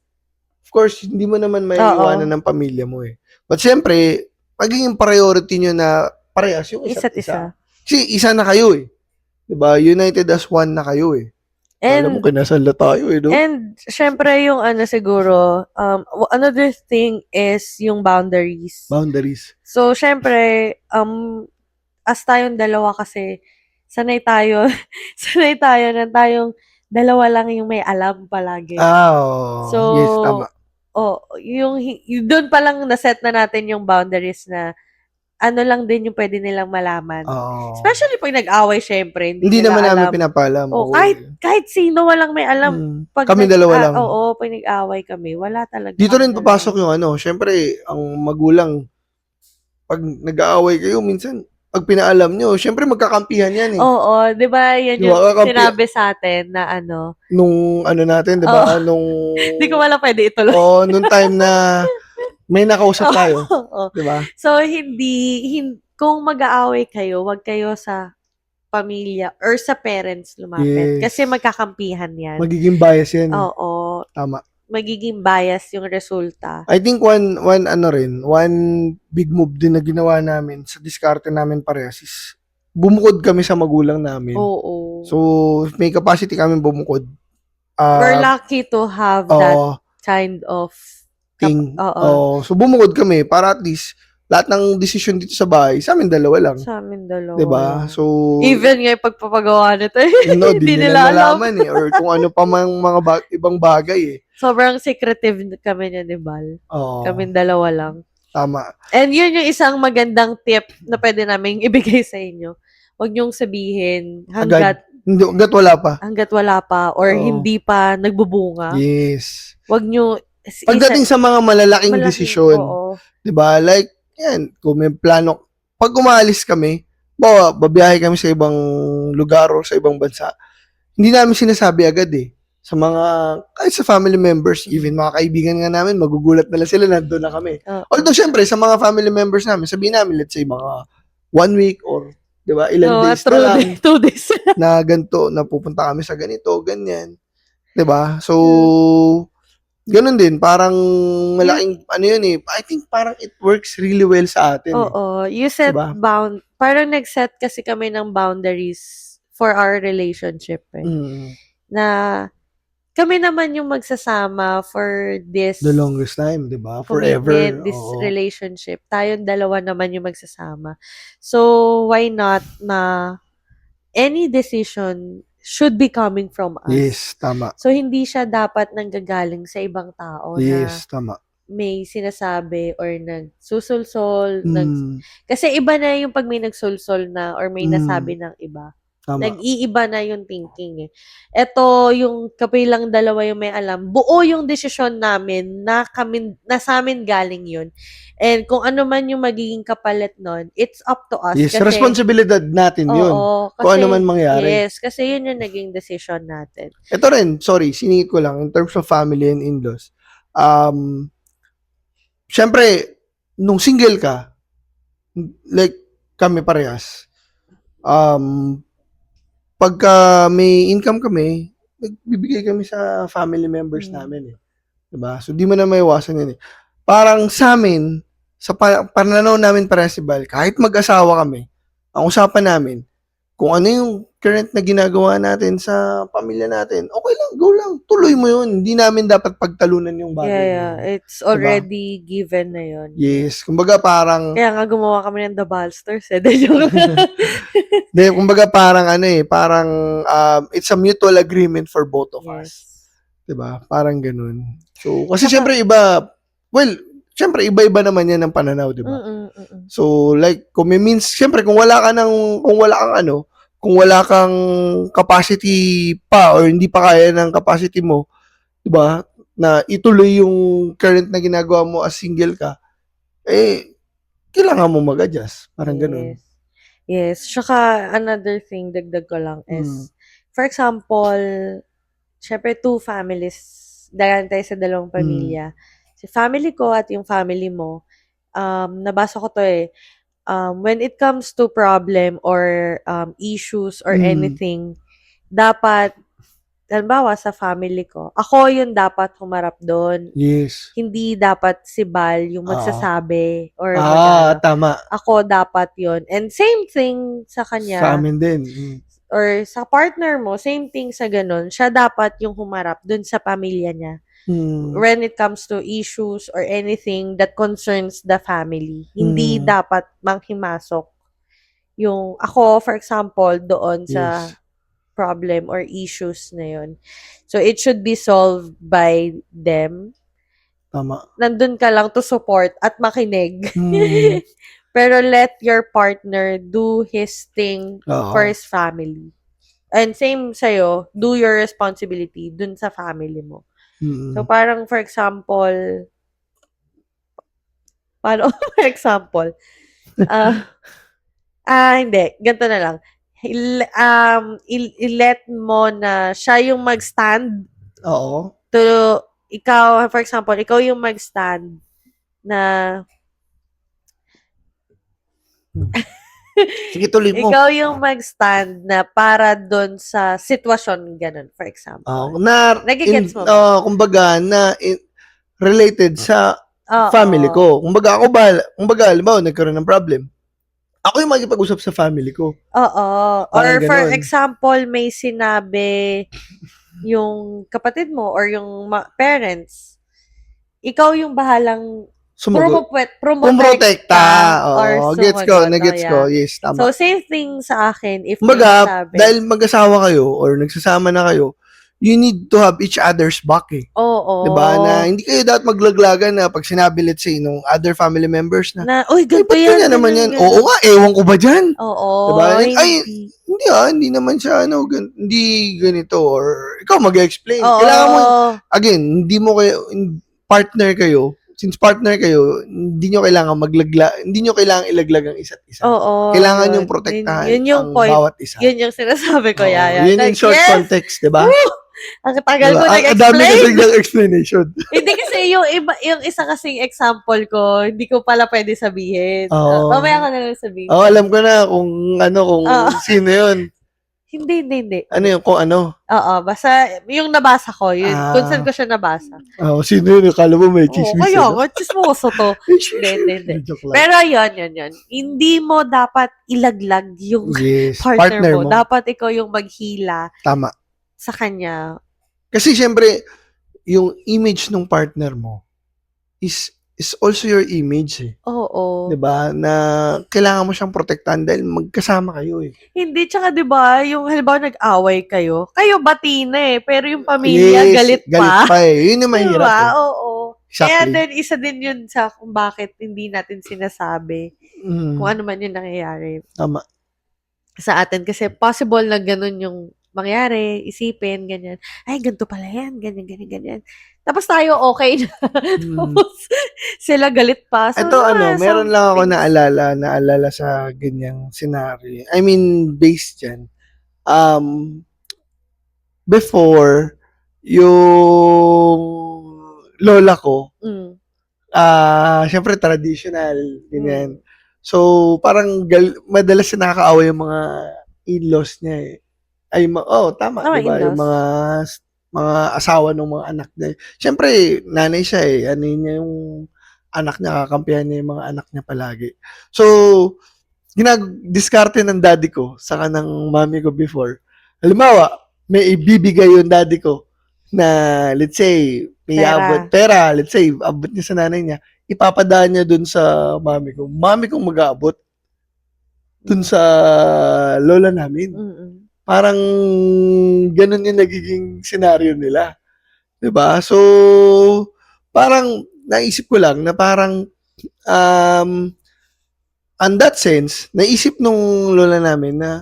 [SPEAKER 2] Of course, hindi mo naman maiiwanan ng pamilya mo eh. But syempre, magiging priority nyo na parehas yung isa't isa. Kasi isa na kayo eh. Diba? United as one na kayo eh. Alam mo, kinasal na tayo eh, no?
[SPEAKER 1] And, syempre, yung siguro, another thing is yung boundaries. So, syempre, as tayong dalawa kasi, sanay tayo na tayong dalawa lang yung may alam palagi. So,
[SPEAKER 2] yes, tama.
[SPEAKER 1] yung doon pa lang na-set na natin yung boundaries na ano lang din yung pwede nilang malaman. Especially pag nag-away, syempre.
[SPEAKER 2] Hindi naman namin pinapalam.
[SPEAKER 1] Kahit sino, walang may alam.
[SPEAKER 2] Kami dalawa lang.
[SPEAKER 1] Oo, pag nag-away kami, wala talaga.
[SPEAKER 2] Dito rin papasok yung syempre, ang magulang, pag nag-aaway kayo, minsan, pag pinaalam nyo, syempre magkakampihan yan eh.
[SPEAKER 1] Oo, di ba? Yan yung sinabi sa atin na
[SPEAKER 2] nung natin, di ba?
[SPEAKER 1] Hindi ko wala pwede ituloy.
[SPEAKER 2] Nung time na may nakausap tayo. Diba?
[SPEAKER 1] So, kung mag-aaway kayo, wag kayo sa pamilya or sa parents lumapit.
[SPEAKER 2] Yes.
[SPEAKER 1] Kasi magkakampihan yan.
[SPEAKER 2] Magiging bias yan.
[SPEAKER 1] Oo.
[SPEAKER 2] Tama.
[SPEAKER 1] Magiging bias yung resulta.
[SPEAKER 2] I think one big move din na ginawa namin sa diskarte namin parehas is bumukod kami sa magulang namin.
[SPEAKER 1] Oo.
[SPEAKER 2] So, may capacity kami bumukod.
[SPEAKER 1] We're lucky to have that kind of
[SPEAKER 2] thing. So, bumukod kami para at least lahat ng desisyon dito sa bahay, sa amin dalawa lang.
[SPEAKER 1] Sa amin dalawa.
[SPEAKER 2] Diba? So,
[SPEAKER 1] even nga yung pagpapagawa nito,
[SPEAKER 2] hindi nila malaman eh. Or kung ano pa mga ibang bagay eh.
[SPEAKER 1] Sobrang secretive kami niya ni Bal. Kaming dalawa lang.
[SPEAKER 2] Tama.
[SPEAKER 1] And yun yung isang magandang tip na pwede namin ibigay sa inyo. Huwag niyong sabihin hanggat wala pa or hindi pa nagbubunga.
[SPEAKER 2] Yes.
[SPEAKER 1] Huwag niyo
[SPEAKER 2] pagdating sa mga malalaking desisyon, 'di ba? Like, yan, kung may plano, pag umalis kami, babiyahe kami sa ibang lugar o sa ibang bansa, hindi namin sinasabi agad eh. Sa kahit sa family members, even mga kaibigan nga namin, magugulat na lang sila, nandun na kami. Although, syempre, sa mga family members namin, sabihin namin, let's say, mga 1 week or, di ba, ilang days na lang.
[SPEAKER 1] 2 days.
[SPEAKER 2] Na ganito, na pupunta kami sa ganito, ganyan. Di ba? So, ganun din, parang malaking, yun eh, I think parang it works really well sa atin.
[SPEAKER 1] Oo, you set
[SPEAKER 2] diba?
[SPEAKER 1] parang nag-set kasi kami ng boundaries for our relationship na kami naman yung magsasama for this
[SPEAKER 2] The longest time, di ba? Forever.
[SPEAKER 1] commitment, this relationship. Tayong dalawa naman yung magsasama. So, why not na any decision should be coming from us.
[SPEAKER 2] Yes, tama.
[SPEAKER 1] So, hindi siya dapat nanggagaling sa ibang tao
[SPEAKER 2] Yes,
[SPEAKER 1] na
[SPEAKER 2] tama.
[SPEAKER 1] may sinasabi or nagsusulsol. Kasi iba na yung pag may nagsulsol na or may nasabi ng iba.
[SPEAKER 2] Tama.
[SPEAKER 1] Nag-iiba na yung thinking eh. Ito, yung kapilang dalawa yung may alam, buo yung desisyon namin na sa amin galing yun. And kung ano man yung magiging kapalit nun, it's up to us.
[SPEAKER 2] Yes,
[SPEAKER 1] kasi,
[SPEAKER 2] responsibilidad natin yun.
[SPEAKER 1] Kasi,
[SPEAKER 2] kung ano man mangyari.
[SPEAKER 1] Yes, kasi yun yung naging decision natin.
[SPEAKER 2] Ito rin, sorry, siningit ko lang, in terms of family and in-laws. Syempre, nung single ka, like kami parehas, pagka may income kami, nagbibigay kami sa family members namin eh. Diba? So, di mo na maiwasan yun eh. Parang sa amin, sa pananaw namin parehas si Bal, kahit mag-asawa kami, ang usapan namin, kung ano yung current na ginagawa natin sa pamilya natin, okay lang, go lang, tuloy mo yun. Hindi namin dapat pagtalunan yung bagay.
[SPEAKER 1] Yeah. It's already given na yun.
[SPEAKER 2] Yes. Kumbaga parang...
[SPEAKER 1] Kaya nga gumawa kami ng The Ballsters eh.
[SPEAKER 2] Kumbaga parang it's a mutual agreement for both of us. Diba? Parang ganun. So, kasi syempre iba, iba-iba naman yan ng pananaw, diba? So, like, kung wala kang capacity pa or hindi pa kaya ng capacity mo, diba, na ituloy yung current na ginagawa mo as single ka, kailangan mo mag-adjust. Parang ganun.
[SPEAKER 1] Yes. Saka, another thing, dagdag ko lang is, for example, syempre, 2 families, dagan tayo sa 2 pamilya. Si family ko at yung family mo, nabasa ko to eh, when it comes to problem or issues or anything, dapat, halimbawa sa family ko, ako yung dapat humarap doon.
[SPEAKER 2] Yes.
[SPEAKER 1] Hindi dapat si Bal yung magsasabi or
[SPEAKER 2] tama.
[SPEAKER 1] Ako dapat yun. And same thing sa kanya.
[SPEAKER 2] Sa amin din.
[SPEAKER 1] Or sa partner mo, same thing sa ganun. Siya dapat yung humarap doon sa pamilya niya. When it comes to issues or anything that concerns the family. Hindi dapat manghimasok yung ako, for example, doon sa problem or issues na yun. So, it should be solved by them.
[SPEAKER 2] Tama.
[SPEAKER 1] Nandun ka lang to support at makinig. Pero let your partner do his thing for his family. And same sa'yo, do your responsibility dun sa family mo. So, parang, for example, hindi, ganito na lang. I-let mo na siya yung mag-stand.
[SPEAKER 2] Oo.
[SPEAKER 1] Ikaw, for example, ikaw yung mag-stand na
[SPEAKER 2] sige, tuloy mo.
[SPEAKER 1] Ikaw yung mag-stand na para doon sa sitwasyon ganun, for example. Nagigets mo ba?
[SPEAKER 2] Kumbaga, related sa family ko. Kumbaga, halimbawa, nagkaroon ng problem. Ako yung makikipag-usap sa family ko.
[SPEAKER 1] Oo. Or for example, may sinabi yung kapatid mo or yung parents, ikaw yung bahalang
[SPEAKER 2] promotekta. Gets ko. Yes, tama.
[SPEAKER 1] So, same thing sa akin.
[SPEAKER 2] Kumbaga, dahil mag-asawa kayo or nagsasama na kayo, you need to have each other's back eh.
[SPEAKER 1] Oo.
[SPEAKER 2] Diba? Na hindi kayo dapat maglaglagan na pag sinabi, let's say, nung other family members na
[SPEAKER 1] uy, ganito yan.
[SPEAKER 2] naman yan. Oo nga, ewan ko ba dyan?
[SPEAKER 1] Oo.
[SPEAKER 2] Diba? Hindi naman siya, hindi ganito. Or, ikaw mag-explain. Kailangan mo, again, partner kayo, since partner kayo, hindi nyo kailangan ilaglag ang isa't isa.
[SPEAKER 1] Oo.
[SPEAKER 2] Kailangan yung protektahan ang
[SPEAKER 1] point,
[SPEAKER 2] bawat isa.
[SPEAKER 1] Yun yung sinasabi ko, Yaya.
[SPEAKER 2] Yun yung short context, diba?
[SPEAKER 1] Ang tagal mo nag-explain.
[SPEAKER 2] Ang dami ng explanation.
[SPEAKER 1] Hindi kasi yung isa kasing example ko, hindi ko pala pwede sabihin. Mamaya ko na lang sabihin.
[SPEAKER 2] Alam ko na kung sino yun.
[SPEAKER 1] Hindi.
[SPEAKER 2] Ano yun? Kung ano?
[SPEAKER 1] Oo, basta yung nabasa ko, yun. Kung saan ko siya nabasa.
[SPEAKER 2] Sino yun? Akala mo may
[SPEAKER 1] Oo,
[SPEAKER 2] chismis.
[SPEAKER 1] kaya nga, chismoso to. Hindi.
[SPEAKER 2] Joke lang.
[SPEAKER 1] Pero yun. Hindi mo dapat ilaglag yung
[SPEAKER 2] Yes,
[SPEAKER 1] partner mo. Dapat ikaw yung maghila
[SPEAKER 2] Tama.
[SPEAKER 1] sa kanya.
[SPEAKER 2] Kasi syempre, yung image ng partner mo is also your image eh.
[SPEAKER 1] Oo.
[SPEAKER 2] 'Di ba? Na kailangan mo siyang protektahan dahil magkasama kayo eh.
[SPEAKER 1] Hindi, tsaka 'di ba, yung halimbawa nag-away kayo bati na eh, pero yung pamilya galit pa.
[SPEAKER 2] Eh. Yun yung mahirap
[SPEAKER 1] Diba?
[SPEAKER 2] eh.
[SPEAKER 1] Oo.
[SPEAKER 2] Exactly.
[SPEAKER 1] Kaya din, isa din yun sa kung bakit hindi natin sinasabi kung ano man yung nangyayari.
[SPEAKER 2] Tama.
[SPEAKER 1] Sa atin. Kasi possible na ganun yung mangyari, isipin, ganyan. Ay, ganito pala yan, ganyan. Tapos tayo okay na. Tapos sila galit pa. So,
[SPEAKER 2] ito meron lang ako naalala sa ganyang scenario. I mean, based dyan. Before, yung lola ko, syempre traditional, ganyan. So, parang madalas na nakakaaway yung mga in-laws niya eh. Tama, diba? Yung mga asawa ng mga anak niya. Siyempre, nanay siya eh. Ano niya yung anak niya, kakampihan niya yung mga anak niya palagi. So, diskarte ng daddy ko sa kanang mami ko before. Halimbawa, may ibibigay yung daddy ko na, let's say, may abot pera, let's say, abot niya sa nanay niya, ipapadaan niya dun sa mami ko. Mami kong mag-aabot dun sa lola namin. Parang ganun yung nagiging scenario nila. 'Di ba? So, parang naisip ko lang na parang on that sense, naisip nung lola namin na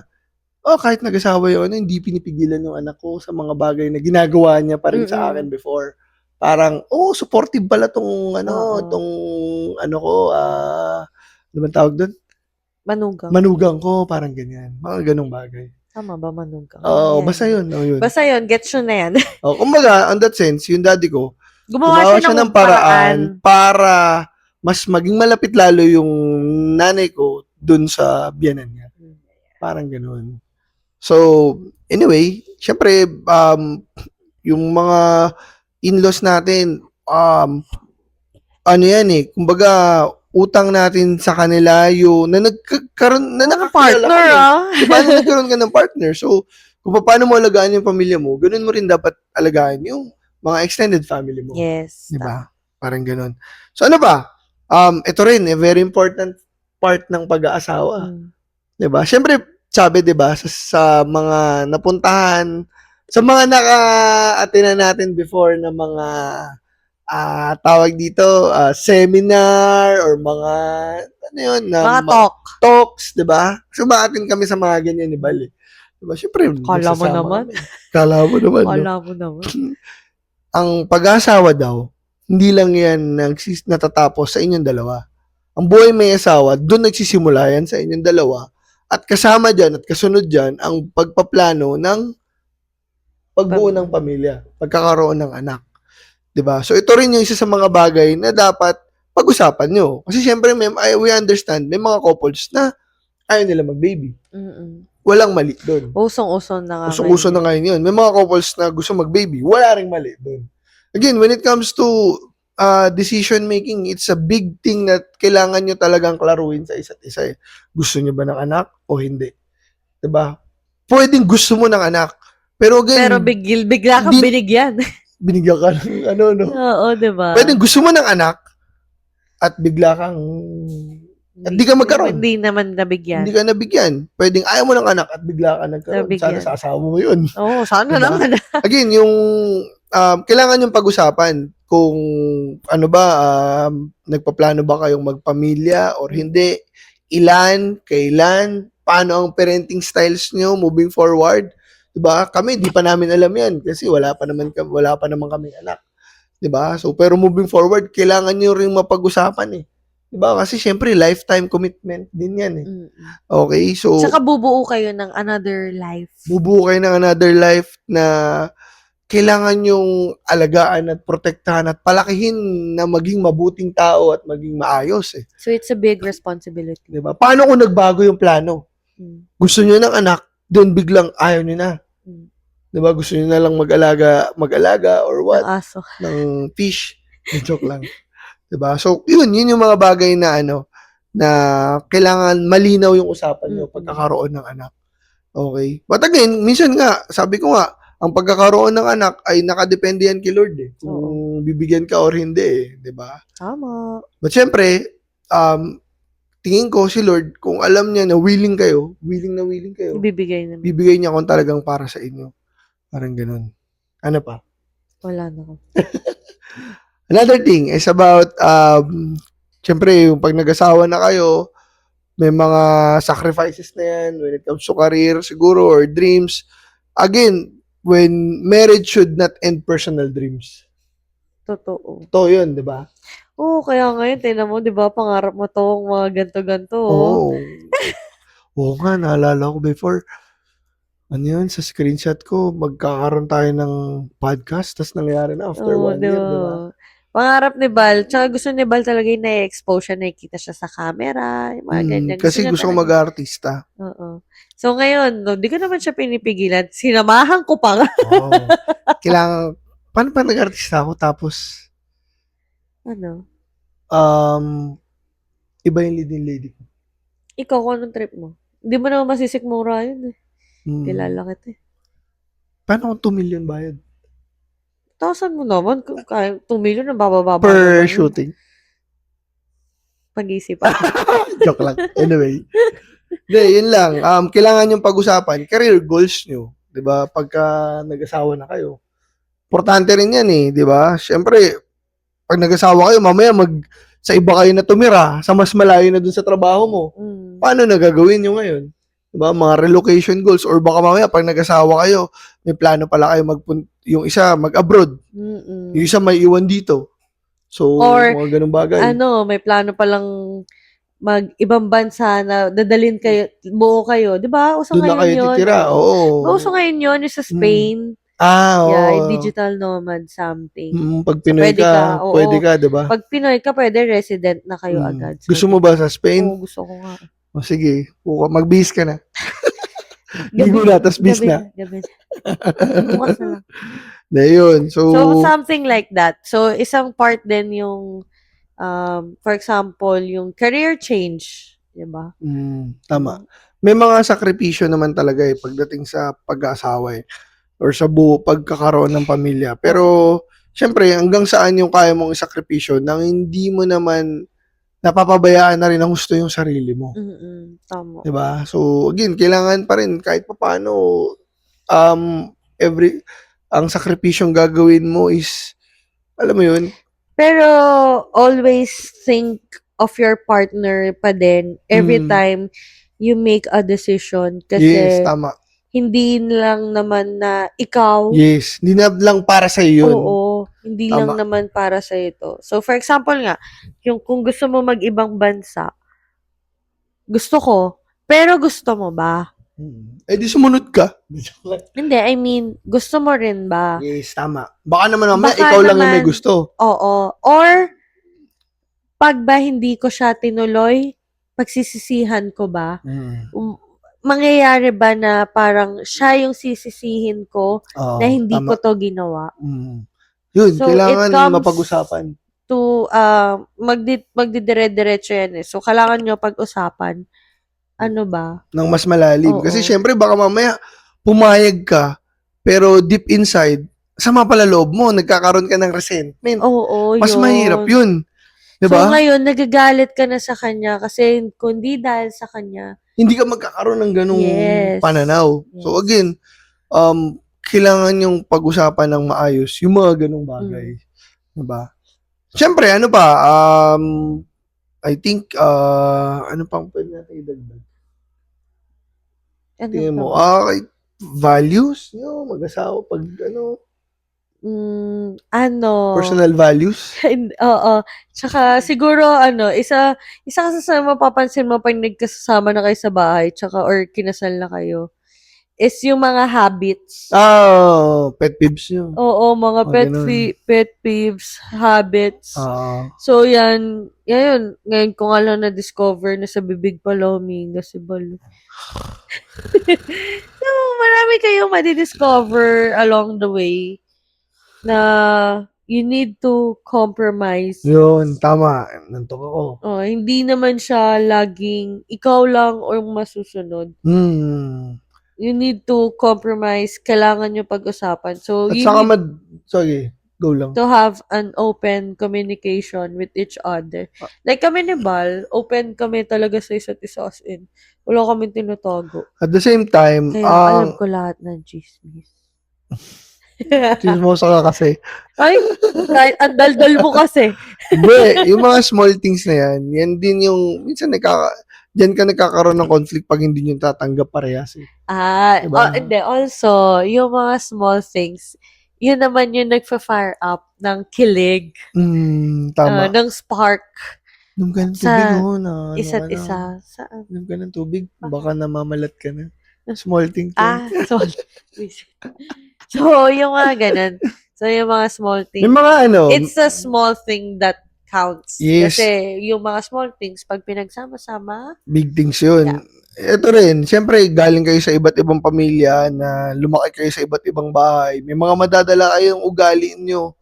[SPEAKER 2] kahit nag-asawa yun, hindi pinipigilan yung anak ko sa mga bagay na ginagawa niya pa rin sa akin before. Parang, supportive pala tong ano bang tawag doon? Manugang ko, parang ganyan. Mga ganong bagay.
[SPEAKER 1] Tama ba, manugang?
[SPEAKER 2] Basta yun.
[SPEAKER 1] Basta yun, gets yun na yan.
[SPEAKER 2] Kumbaga, on that sense, yung daddy ko,
[SPEAKER 1] gumawa siya ng paraan
[SPEAKER 2] para mas maging malapit lalo yung nanay ko dun sa biyanan niya. Parang ganun. So, anyway, syempre, yung mga in-laws natin, ano yan eh, kumbaga, utang natin sa kanila yung na
[SPEAKER 1] partner
[SPEAKER 2] diba, na nagkaroon ka ng partner. So, kung paano mo alagaan yung pamilya mo, ganun mo rin dapat alagaan yung mga extended family mo.
[SPEAKER 1] Yes.
[SPEAKER 2] Diba? Parang ganun. So, ano ba? Ito rin, very important part ng pag-aasawa. Diba? Siyempre, sabi, diba, sa mga napuntahan, sa mga naka-attend natin before na mga tawag dito, seminar or mga, ano yun?
[SPEAKER 1] Mga
[SPEAKER 2] talks, diba? So, maatin kami sa mga ganyan ni Bali. Diba? Siyempre,
[SPEAKER 1] Kala mo naman.
[SPEAKER 2] Kala mo naman. Ang pag-asawa daw, hindi lang yan natatapos sa inyong dalawa. Ang buhay may asawa, doon nagsisimula yan sa inyong dalawa. At kasama dyan at kasunod dyan, ang pagpaplano ng pagbuo ng pamilya, pagkakaroon ng anak. Diba? So, ito rin yung isa sa mga bagay na dapat pag-usapan nyo. Kasi syempre, we understand, may mga couples na ayaw nila mag-baby. Walang mali doon.
[SPEAKER 1] Usong-uso na nga.
[SPEAKER 2] Usong-uso na ngayon yun. May mga couples na gusto mag-baby. Wala ring mali doon. Again, when it comes to decision making, it's a big thing na kailangan nyo talagang klaruin sa isa't isa. Gusto nyo ba ng anak o hindi? Diba? Pwedeng gusto mo ng anak. Pero again,
[SPEAKER 1] bigla kang binigyan.
[SPEAKER 2] Binigyan ka ng no?
[SPEAKER 1] Oo, diba?
[SPEAKER 2] Pwedeng gusto mo ng anak at bigla kang hindi ka magkaroon.
[SPEAKER 1] Hindi naman nabigyan.
[SPEAKER 2] Hindi ka nabigyan. Pwedeng ayaw mo ng anak at bigla ka nagkaroon. Sana sa asawa mo yun.
[SPEAKER 1] Oo, sana naman.
[SPEAKER 2] Again, yung kailangan yung pag-usapan kung ano ba, nagpaplano ba kayong magpamilya or hindi, ilan, kailan, paano ang parenting styles nyo moving forward. Diba? Kami, di pa namin alam yan kasi wala pa naman kami anak. Diba? So, pero moving forward, kailangan nyo rin mapag-usapan eh. Diba? Kasi syempre, lifetime commitment din yan eh. Okay? So,
[SPEAKER 1] saka bubuo kayo ng another life.
[SPEAKER 2] Bubuo kayo ng another life na kailangan yung alagaan at protektahan at palakihin na maging mabuting tao at maging maayos eh.
[SPEAKER 1] So, it's a big responsibility.
[SPEAKER 2] Diba? Paano kung nagbago yung plano? Gusto nyo ng anak, doon biglang ayaw nyo na.
[SPEAKER 1] Mm.
[SPEAKER 2] Diba? Gusto nyo na lang mag-alaga or what?
[SPEAKER 1] Ng aso.
[SPEAKER 2] Ng fish. Joke lang. Diba? So, yun yung mga bagay na na kailangan malinaw yung usapan nyo pagkakaroon ng anak. Okay? But again, minsan nga, sabi ko nga, ang pagkakaroon ng anak ay nakadepende yan kay Lord eh. Kung bibigyan ka or hindi eh. Diba?
[SPEAKER 1] Tama.
[SPEAKER 2] But syempre, tingin ko si Lord, kung alam niya na willing kayo,
[SPEAKER 1] Bibigay
[SPEAKER 2] niya kung talagang para sa inyo. Parang ganun. Ano pa?
[SPEAKER 1] Wala na ako.
[SPEAKER 2] Another thing is about, syempre, yung pag nag-asawa na kayo, may mga sacrifices na yan when it comes to career, siguro, or dreams. Again, when marriage should not end personal dreams.
[SPEAKER 1] Totoo.
[SPEAKER 2] Totoo yun, di ba?
[SPEAKER 1] Oo, kaya ngayon, tingnan mo, di ba, pangarap mo to, mga ganto-ganto.
[SPEAKER 2] Oo. Oo nga, naalala ko before, ano yun, sa screenshot ko, magkakaroon tayo ng podcast, tas nangyari na after 1 year, di ba?
[SPEAKER 1] Pangarap ni Bal, tsaka gusto ni Bal talaga yung na-expose siya, nakikita siya sa camera, yung mga ganyan.
[SPEAKER 2] Kasi gusto ko mag-artista.
[SPEAKER 1] Oo. So ngayon, no, di ko naman siya pinipigilan. Sinamahan ko pa nga.
[SPEAKER 2] Oo. Kailangan, paano pa nag-artista ako tapos,
[SPEAKER 1] ano?
[SPEAKER 2] Iba yung leading lady ko.
[SPEAKER 1] Ikaw, kung anong trip mo? Hindi mo naman masisikmura yun eh. Kilala kita eh.
[SPEAKER 2] Paano kung 2 million bayad?
[SPEAKER 1] 1,000 mo naman. Kung 2 million na bababa.
[SPEAKER 2] Per shooting?
[SPEAKER 1] Pag-isipan.
[SPEAKER 2] Joke lang. Anyway. Hindi, yun lang. Kailangan yung pag-usapan, career goals nyo. Diba? Pagka nag-asawa na kayo. Importante rin yan eh. Diba? Siyempre, pag nag-asawa kayo, mamaya sa iba kayo na tumira, sa mas malayo na dun sa trabaho mo. Paano na gagawin nyo ngayon? Diba? Mga relocation goals. Or baka mamaya, pag nag-asawa kayo, may plano pala kayo yung isa mag-abroad. Yung isa may iwan dito. So,
[SPEAKER 1] or,
[SPEAKER 2] mga ganun bagay.
[SPEAKER 1] May plano palang mag-ibang bansa na dadalhin kayo, buo kayo. Diba? Uso
[SPEAKER 2] doon
[SPEAKER 1] ngayon
[SPEAKER 2] na kayo
[SPEAKER 1] yun.
[SPEAKER 2] Titira. Oo.
[SPEAKER 1] Uso ngayon yun, yung sa Spain.
[SPEAKER 2] Oo.
[SPEAKER 1] Yeah, digital nomad something.
[SPEAKER 2] Pag Pinoy pwede ka, diba?
[SPEAKER 1] Pag Pinoy ka, pwede resident na kayo agad. So,
[SPEAKER 2] gusto mo ba sa Spain?
[SPEAKER 1] Oo, gusto ko nga.
[SPEAKER 2] O sige, mag-bis ka na. Ligo na, tas bis na.
[SPEAKER 1] Gabi. Bukas na lang.
[SPEAKER 2] Na yun. So,
[SPEAKER 1] something like that. So, isang part din yung, for example, yung career change. Diba?
[SPEAKER 2] Tama. May mga sakripisyo naman talaga eh, pagdating sa pag-aasawa eh. Or sa pagkakaroon ng pamilya. Pero, syempre, hanggang saan yung kaya mong isakripisyo nang hindi mo naman napapabayaan na rin ang gusto yung sarili mo.
[SPEAKER 1] Tama.
[SPEAKER 2] Diba? So, again, kailangan pa rin kahit paano, ang sakripisyong gagawin mo is, alam mo yun?
[SPEAKER 1] Pero, always think of your partner pa din every time you make a decision. Kasi,
[SPEAKER 2] yes, tama.
[SPEAKER 1] Hindi lang naman na ikaw.
[SPEAKER 2] Yes, hindi na lang para sa iyo yun.
[SPEAKER 1] Oo, hindi lang naman para sa ito. So, for example nga, yung kung gusto mo mag-ibang bansa, gusto ko, pero gusto mo ba?
[SPEAKER 2] Eh, di sumunod ka.
[SPEAKER 1] Hindi, I mean, gusto mo rin ba?
[SPEAKER 2] Yes, tama. Baka naman ikaw lang yung may gusto.
[SPEAKER 1] Oo. Or, pag ba hindi ko siya tinuloy, pagsisisihan ko ba? Mangyayari ba na parang siya yung sisisihin ko na hindi ko to ginawa?
[SPEAKER 2] Yun, so, kailangan mapag-usapan.
[SPEAKER 1] To, magdidire-diretso yan eh. So, kailangan nyo pag-usapan. Ano ba? Nang
[SPEAKER 2] mas malalim. Kasi syempre, baka mamaya pumayag ka, pero deep inside, sama pala loob mo, nagkakaroon ka ng resentment.
[SPEAKER 1] Oo,
[SPEAKER 2] mas
[SPEAKER 1] yun.
[SPEAKER 2] mahirap yun. Diba?
[SPEAKER 1] So, ngayon, nagagalit ka na sa kanya kasi kundi dahil sa kanya,
[SPEAKER 2] hindi ka magkakaroon ng ganung pananaw. Yes. So again, kailangan yung pag-usapan ng maayos yung mga ganung bagay. Diba? Siyempre, ano pa, I think, ano pang pwede natin idagdag? Tingnan mo, values, mag-asawa, pag personal values?
[SPEAKER 1] Oo. Tsaka siguro isa kasi sa mapapansin mo pag nagkasama na kayo sa bahay tsaka or kinasal na kayo is yung mga habits.
[SPEAKER 2] Pet peeves nyo.
[SPEAKER 1] Oo, mga
[SPEAKER 2] Ganun.
[SPEAKER 1] pet peeves, habits. So, yan. Ngayon ko nga lang na-discover na sa bibig pala huminga si Balo. So, marami kayong madidiscover along the way na you need to compromise.
[SPEAKER 2] Yun, tama. Nantok ako.
[SPEAKER 1] Hindi naman siya laging ikaw lang or masusunod. You need to compromise. Kailangan nyo pag-usapan. So,
[SPEAKER 2] At
[SPEAKER 1] you
[SPEAKER 2] saka
[SPEAKER 1] need
[SPEAKER 2] sorry, go lang.
[SPEAKER 1] to have an open communication with each other. Like kami ni Bal, open kami talaga sa isa't isa as in. Wala kami tinutogo.
[SPEAKER 2] At the same time,
[SPEAKER 1] Kaya alam ko lahat ng chismis.
[SPEAKER 2] Chismosa ka kasi.
[SPEAKER 1] Ay, kahit ang daldal mo kasi.
[SPEAKER 2] Hindi, yung mga small things na yan din yung, minsan diyan ka nagkakaroon ng conflict pag hindi nyo tatanggap parehas. Diba?
[SPEAKER 1] Hindi. Also, yung mga small things, yun naman yung nagfa-fire up ng kilig.
[SPEAKER 2] Tama.
[SPEAKER 1] Ng spark.
[SPEAKER 2] Nung ka ng tubig,
[SPEAKER 1] Isa't isa. Saan?
[SPEAKER 2] Nung ka ng tubig, baka namamalat ka na. Small thing.
[SPEAKER 1] Small. So, yung mga ganun. So, yung mga small things.
[SPEAKER 2] Yung mga
[SPEAKER 1] it's a small thing that counts.
[SPEAKER 2] Yes.
[SPEAKER 1] Kasi yung mga small things, pag pinagsama-sama,
[SPEAKER 2] big things yun. Yeah. Ito rin, syempre, galing kayo sa iba't ibang pamilya na lumaki kayo sa iba't ibang bahay. May mga madadala kayong ugali nyo.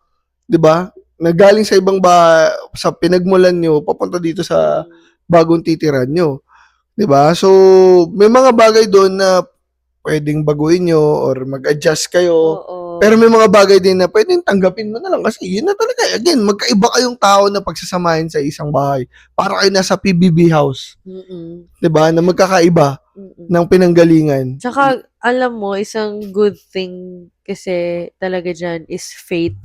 [SPEAKER 2] Diba? Na galing sa ibang bahay, sa pinagmulan nyo, papunta dito sa bagong titiran nyo. Diba? So, may mga bagay doon na pwedeng baguhin nyo or mag-adjust kayo. Pero may mga bagay din na pwedeng tanggapin mo na lang kasi yun na talaga. Again, magkaiba kayong tao na pagsasamahin sa isang bahay. Para kayo nasa PBB house. Diba? Na magkakaiba ng pinanggalingan.
[SPEAKER 1] Tsaka, alam mo, isang good thing kasi talaga dyan is faith.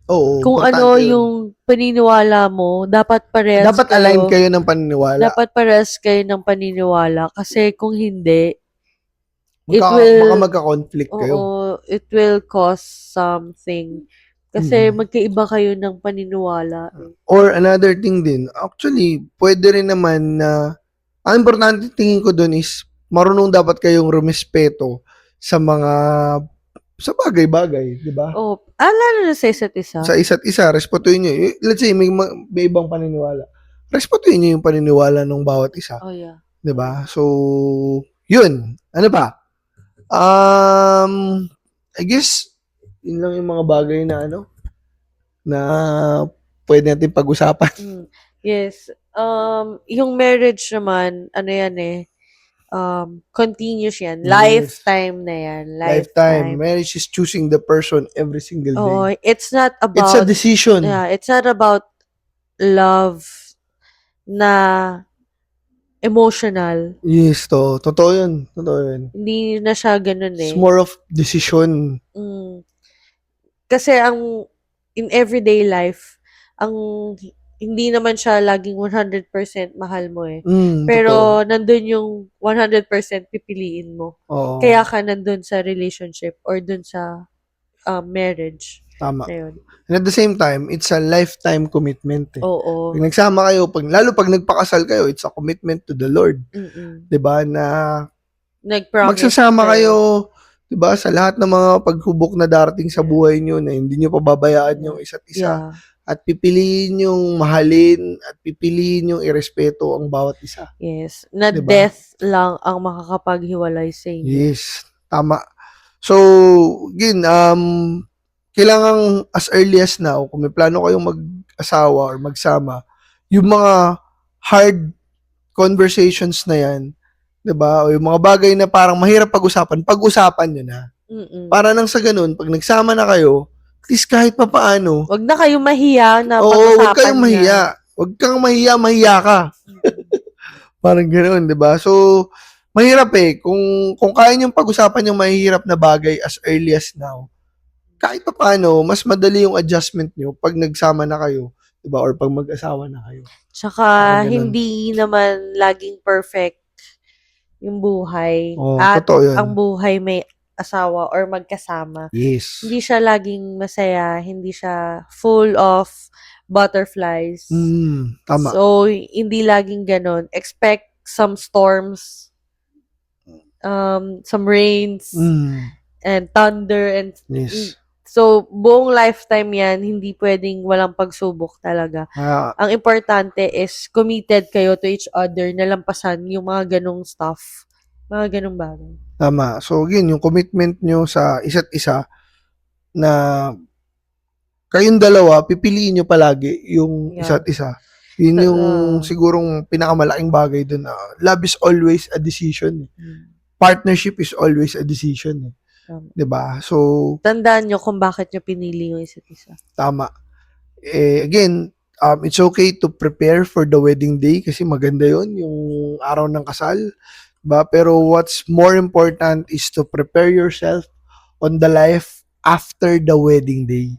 [SPEAKER 2] Oo.
[SPEAKER 1] Kung ano yung paniniwala mo, dapat parehas
[SPEAKER 2] dapat align kayo ng paniniwala.
[SPEAKER 1] Dapat parehas kayo ng paniniwala. Kasi kung hindi,
[SPEAKER 2] baka magka-conflict kayo.
[SPEAKER 1] It will cause something. Kasi magkaiba kayo ng paniniwala.
[SPEAKER 2] Or another thing din, actually, pwede rin naman na, ang importante tingin ko dun is, marunong dapat kayong rumespeto sa mga, sa bagay-bagay, di ba?
[SPEAKER 1] Lalo na sa isa't isa.
[SPEAKER 2] Sa isa't isa, respetuhin nyo. Let's say, may ibang paniniwala. Respetuhin nyo yung paniniwala ng bawat isa.
[SPEAKER 1] Yeah.
[SPEAKER 2] Di ba? So, yun. Ano pa? I guess, yun lang yung mga bagay na na pwede natin pag-usapan.
[SPEAKER 1] Yes. Yung marriage naman, continuous yan. Yes. Lifetime na yan.
[SPEAKER 2] Lifetime. Marriage is choosing the person every single day.
[SPEAKER 1] It's not about...
[SPEAKER 2] It's a decision.
[SPEAKER 1] Yeah, it's not about love na emotional.
[SPEAKER 2] Yes, totoo yun.
[SPEAKER 1] Hindi na siya ganun eh.
[SPEAKER 2] It's more of decision.
[SPEAKER 1] Kasi in everyday life, hindi naman siya laging 100% mahal mo eh. Pero nandun yung 100% pipiliin mo. Kaya ka nandun sa relationship or dun sa marriage.
[SPEAKER 2] Tama. And at the same time, it's a lifetime commitment.
[SPEAKER 1] Oo.
[SPEAKER 2] Pag nagsama kayo, lalo pag nagpakasal kayo, it's a commitment to the Lord. Diba? Na magsasama kayo, diba? Sa lahat ng mga paghubok na darating sa buhay nyo na hindi nyo pababayaan yung isa't isa.
[SPEAKER 1] Yeah.
[SPEAKER 2] At pipiliin yung mahalin at pipiliin yung irespeto ang bawat isa.
[SPEAKER 1] Yes. Na diba? Death lang ang makakapaghiwalay sa inyo.
[SPEAKER 2] Yes. Tama. So, again, kailangan as early as now, kung may plano kayong mag-asawa or magsama, yung mga hard conversations na yan, diba? O yung mga bagay na parang mahirap pag-usapan nyo na. Para nang sa ganun, pag nagsama na kayo, at least kahit pa paano.
[SPEAKER 1] Wag na kayong mahiya na pag-usapan.
[SPEAKER 2] Oo, wag kayong mahiya. Wag kang mahiya ka. Parang ganun, diba? So, mahirap eh. Kung kaya niyong pag-usapan yung mahihirap na bagay as early as now, kahit pa paano, mas madali yung adjustment nyo pag nagsama na kayo, diba? Or pag mag-asawa na kayo.
[SPEAKER 1] Tsaka, hindi naman laging perfect yung buhay. At ang buhay may asawa or magkasama.
[SPEAKER 2] Yes.
[SPEAKER 1] Hindi siya laging masaya, hindi siya full of butterflies.
[SPEAKER 2] Tama.
[SPEAKER 1] So, hindi laging ganon. Expect some storms. some rains, and thunder, and
[SPEAKER 2] Yes.
[SPEAKER 1] so, buong lifetime yan, hindi pwedeng walang pagsubok talaga. Ang importante is committed kayo to each other, nalampasan yung mga ganong stuff. Mga ganong bagay.
[SPEAKER 2] Tama. So, again, yung commitment nyo sa isa't isa na kayong dalawa, pipiliin nyo palagi yung isa't isa. Yun yung sigurong pinakamalaking bagay dun. Love is always a decision. Partnership is always a decision. Diba? So,
[SPEAKER 1] tandaan nyo kung bakit nyo pinili yung isa't isa.
[SPEAKER 2] Tama. Again, it's okay to prepare for the wedding day kasi maganda yon yung araw ng kasal. Diba? Pero what's more important is to prepare yourself on the life after the wedding day.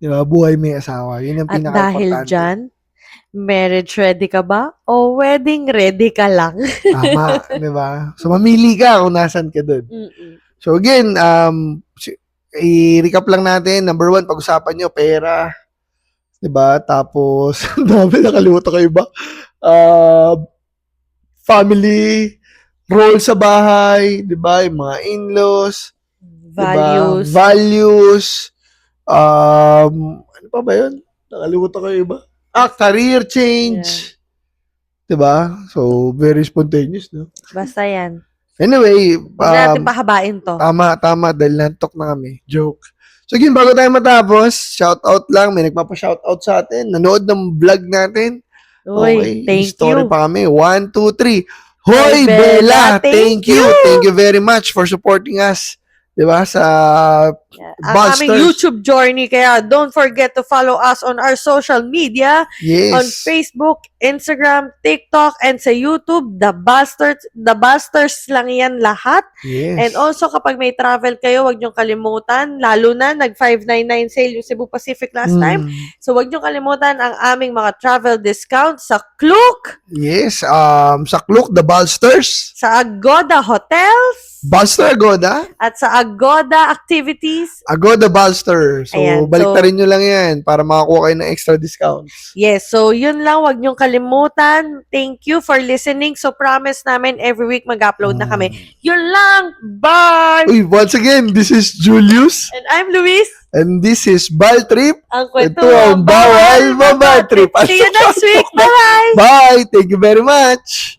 [SPEAKER 2] Diba? Buhay may asawa. Yun ang pinaka-importante.
[SPEAKER 1] At dahil dyan, marriage ready ka ba? O wedding ready ka lang?
[SPEAKER 2] Tama. Diba? So, mamili ka kung nasan ka dun. So again, i-recap lang natin. Number 1, pag-usapan nyo, pera. Diba? Tapos, dami nakalimutan kayo ba? Family, role sa bahay, diba? Yung mga in-laws.
[SPEAKER 1] Values.
[SPEAKER 2] Diba? Values. Ano pa ba yun? Nakalimutan kayo ba? Career change. Yeah. Diba? So, very spontaneous, no?
[SPEAKER 1] Basta yan.
[SPEAKER 2] Anyway,
[SPEAKER 1] huwag natin pahabain to.
[SPEAKER 2] Tama, dahil nantok na kami. Joke. So, again, bago tayo matapos, shoutout lang. May nagpapa-shoutout sa atin. Nanood ng vlog natin.
[SPEAKER 1] Uy, thank
[SPEAKER 2] story
[SPEAKER 1] you.
[SPEAKER 2] pa kami. 1, 2, 3. Hoy, Bella! Thank you! Thank you very much for supporting us. Diba? Sa
[SPEAKER 1] ang aming YouTube journey. Kaya don't forget to follow us on our social media.
[SPEAKER 2] Yes.
[SPEAKER 1] On Facebook, Instagram, TikTok, and sa YouTube. The Busters lang yan lahat.
[SPEAKER 2] Yes.
[SPEAKER 1] And also, kapag may travel kayo, huwag niyong kalimutan. Lalo na, nag-599 sale yung Cebu Pacific last time. So, huwag niyong kalimutan ang aming mga travel discount sa Klook.
[SPEAKER 2] Yes. Sa Klook, The Busters.
[SPEAKER 1] Sa Agoda Hotels.
[SPEAKER 2] Buster Agoda?
[SPEAKER 1] At sa Agoda Activities.
[SPEAKER 2] Agoda Buster. So, baliktarin nyo lang yan para makakuha kayo ng extra discounts.
[SPEAKER 1] Yes. So, yun lang. Huwag niyong kalimutan. Thank you for listening. So, promise namin every week mag-upload na kami. Yun lang. Bye!
[SPEAKER 2] Uy, once again, this is Julius.
[SPEAKER 1] And I'm Luis.
[SPEAKER 2] And this is Bal Trip.
[SPEAKER 1] Ang kwentuang bawal mabatrip. See you next week. Bye-bye!
[SPEAKER 2] Bye! Thank you very much!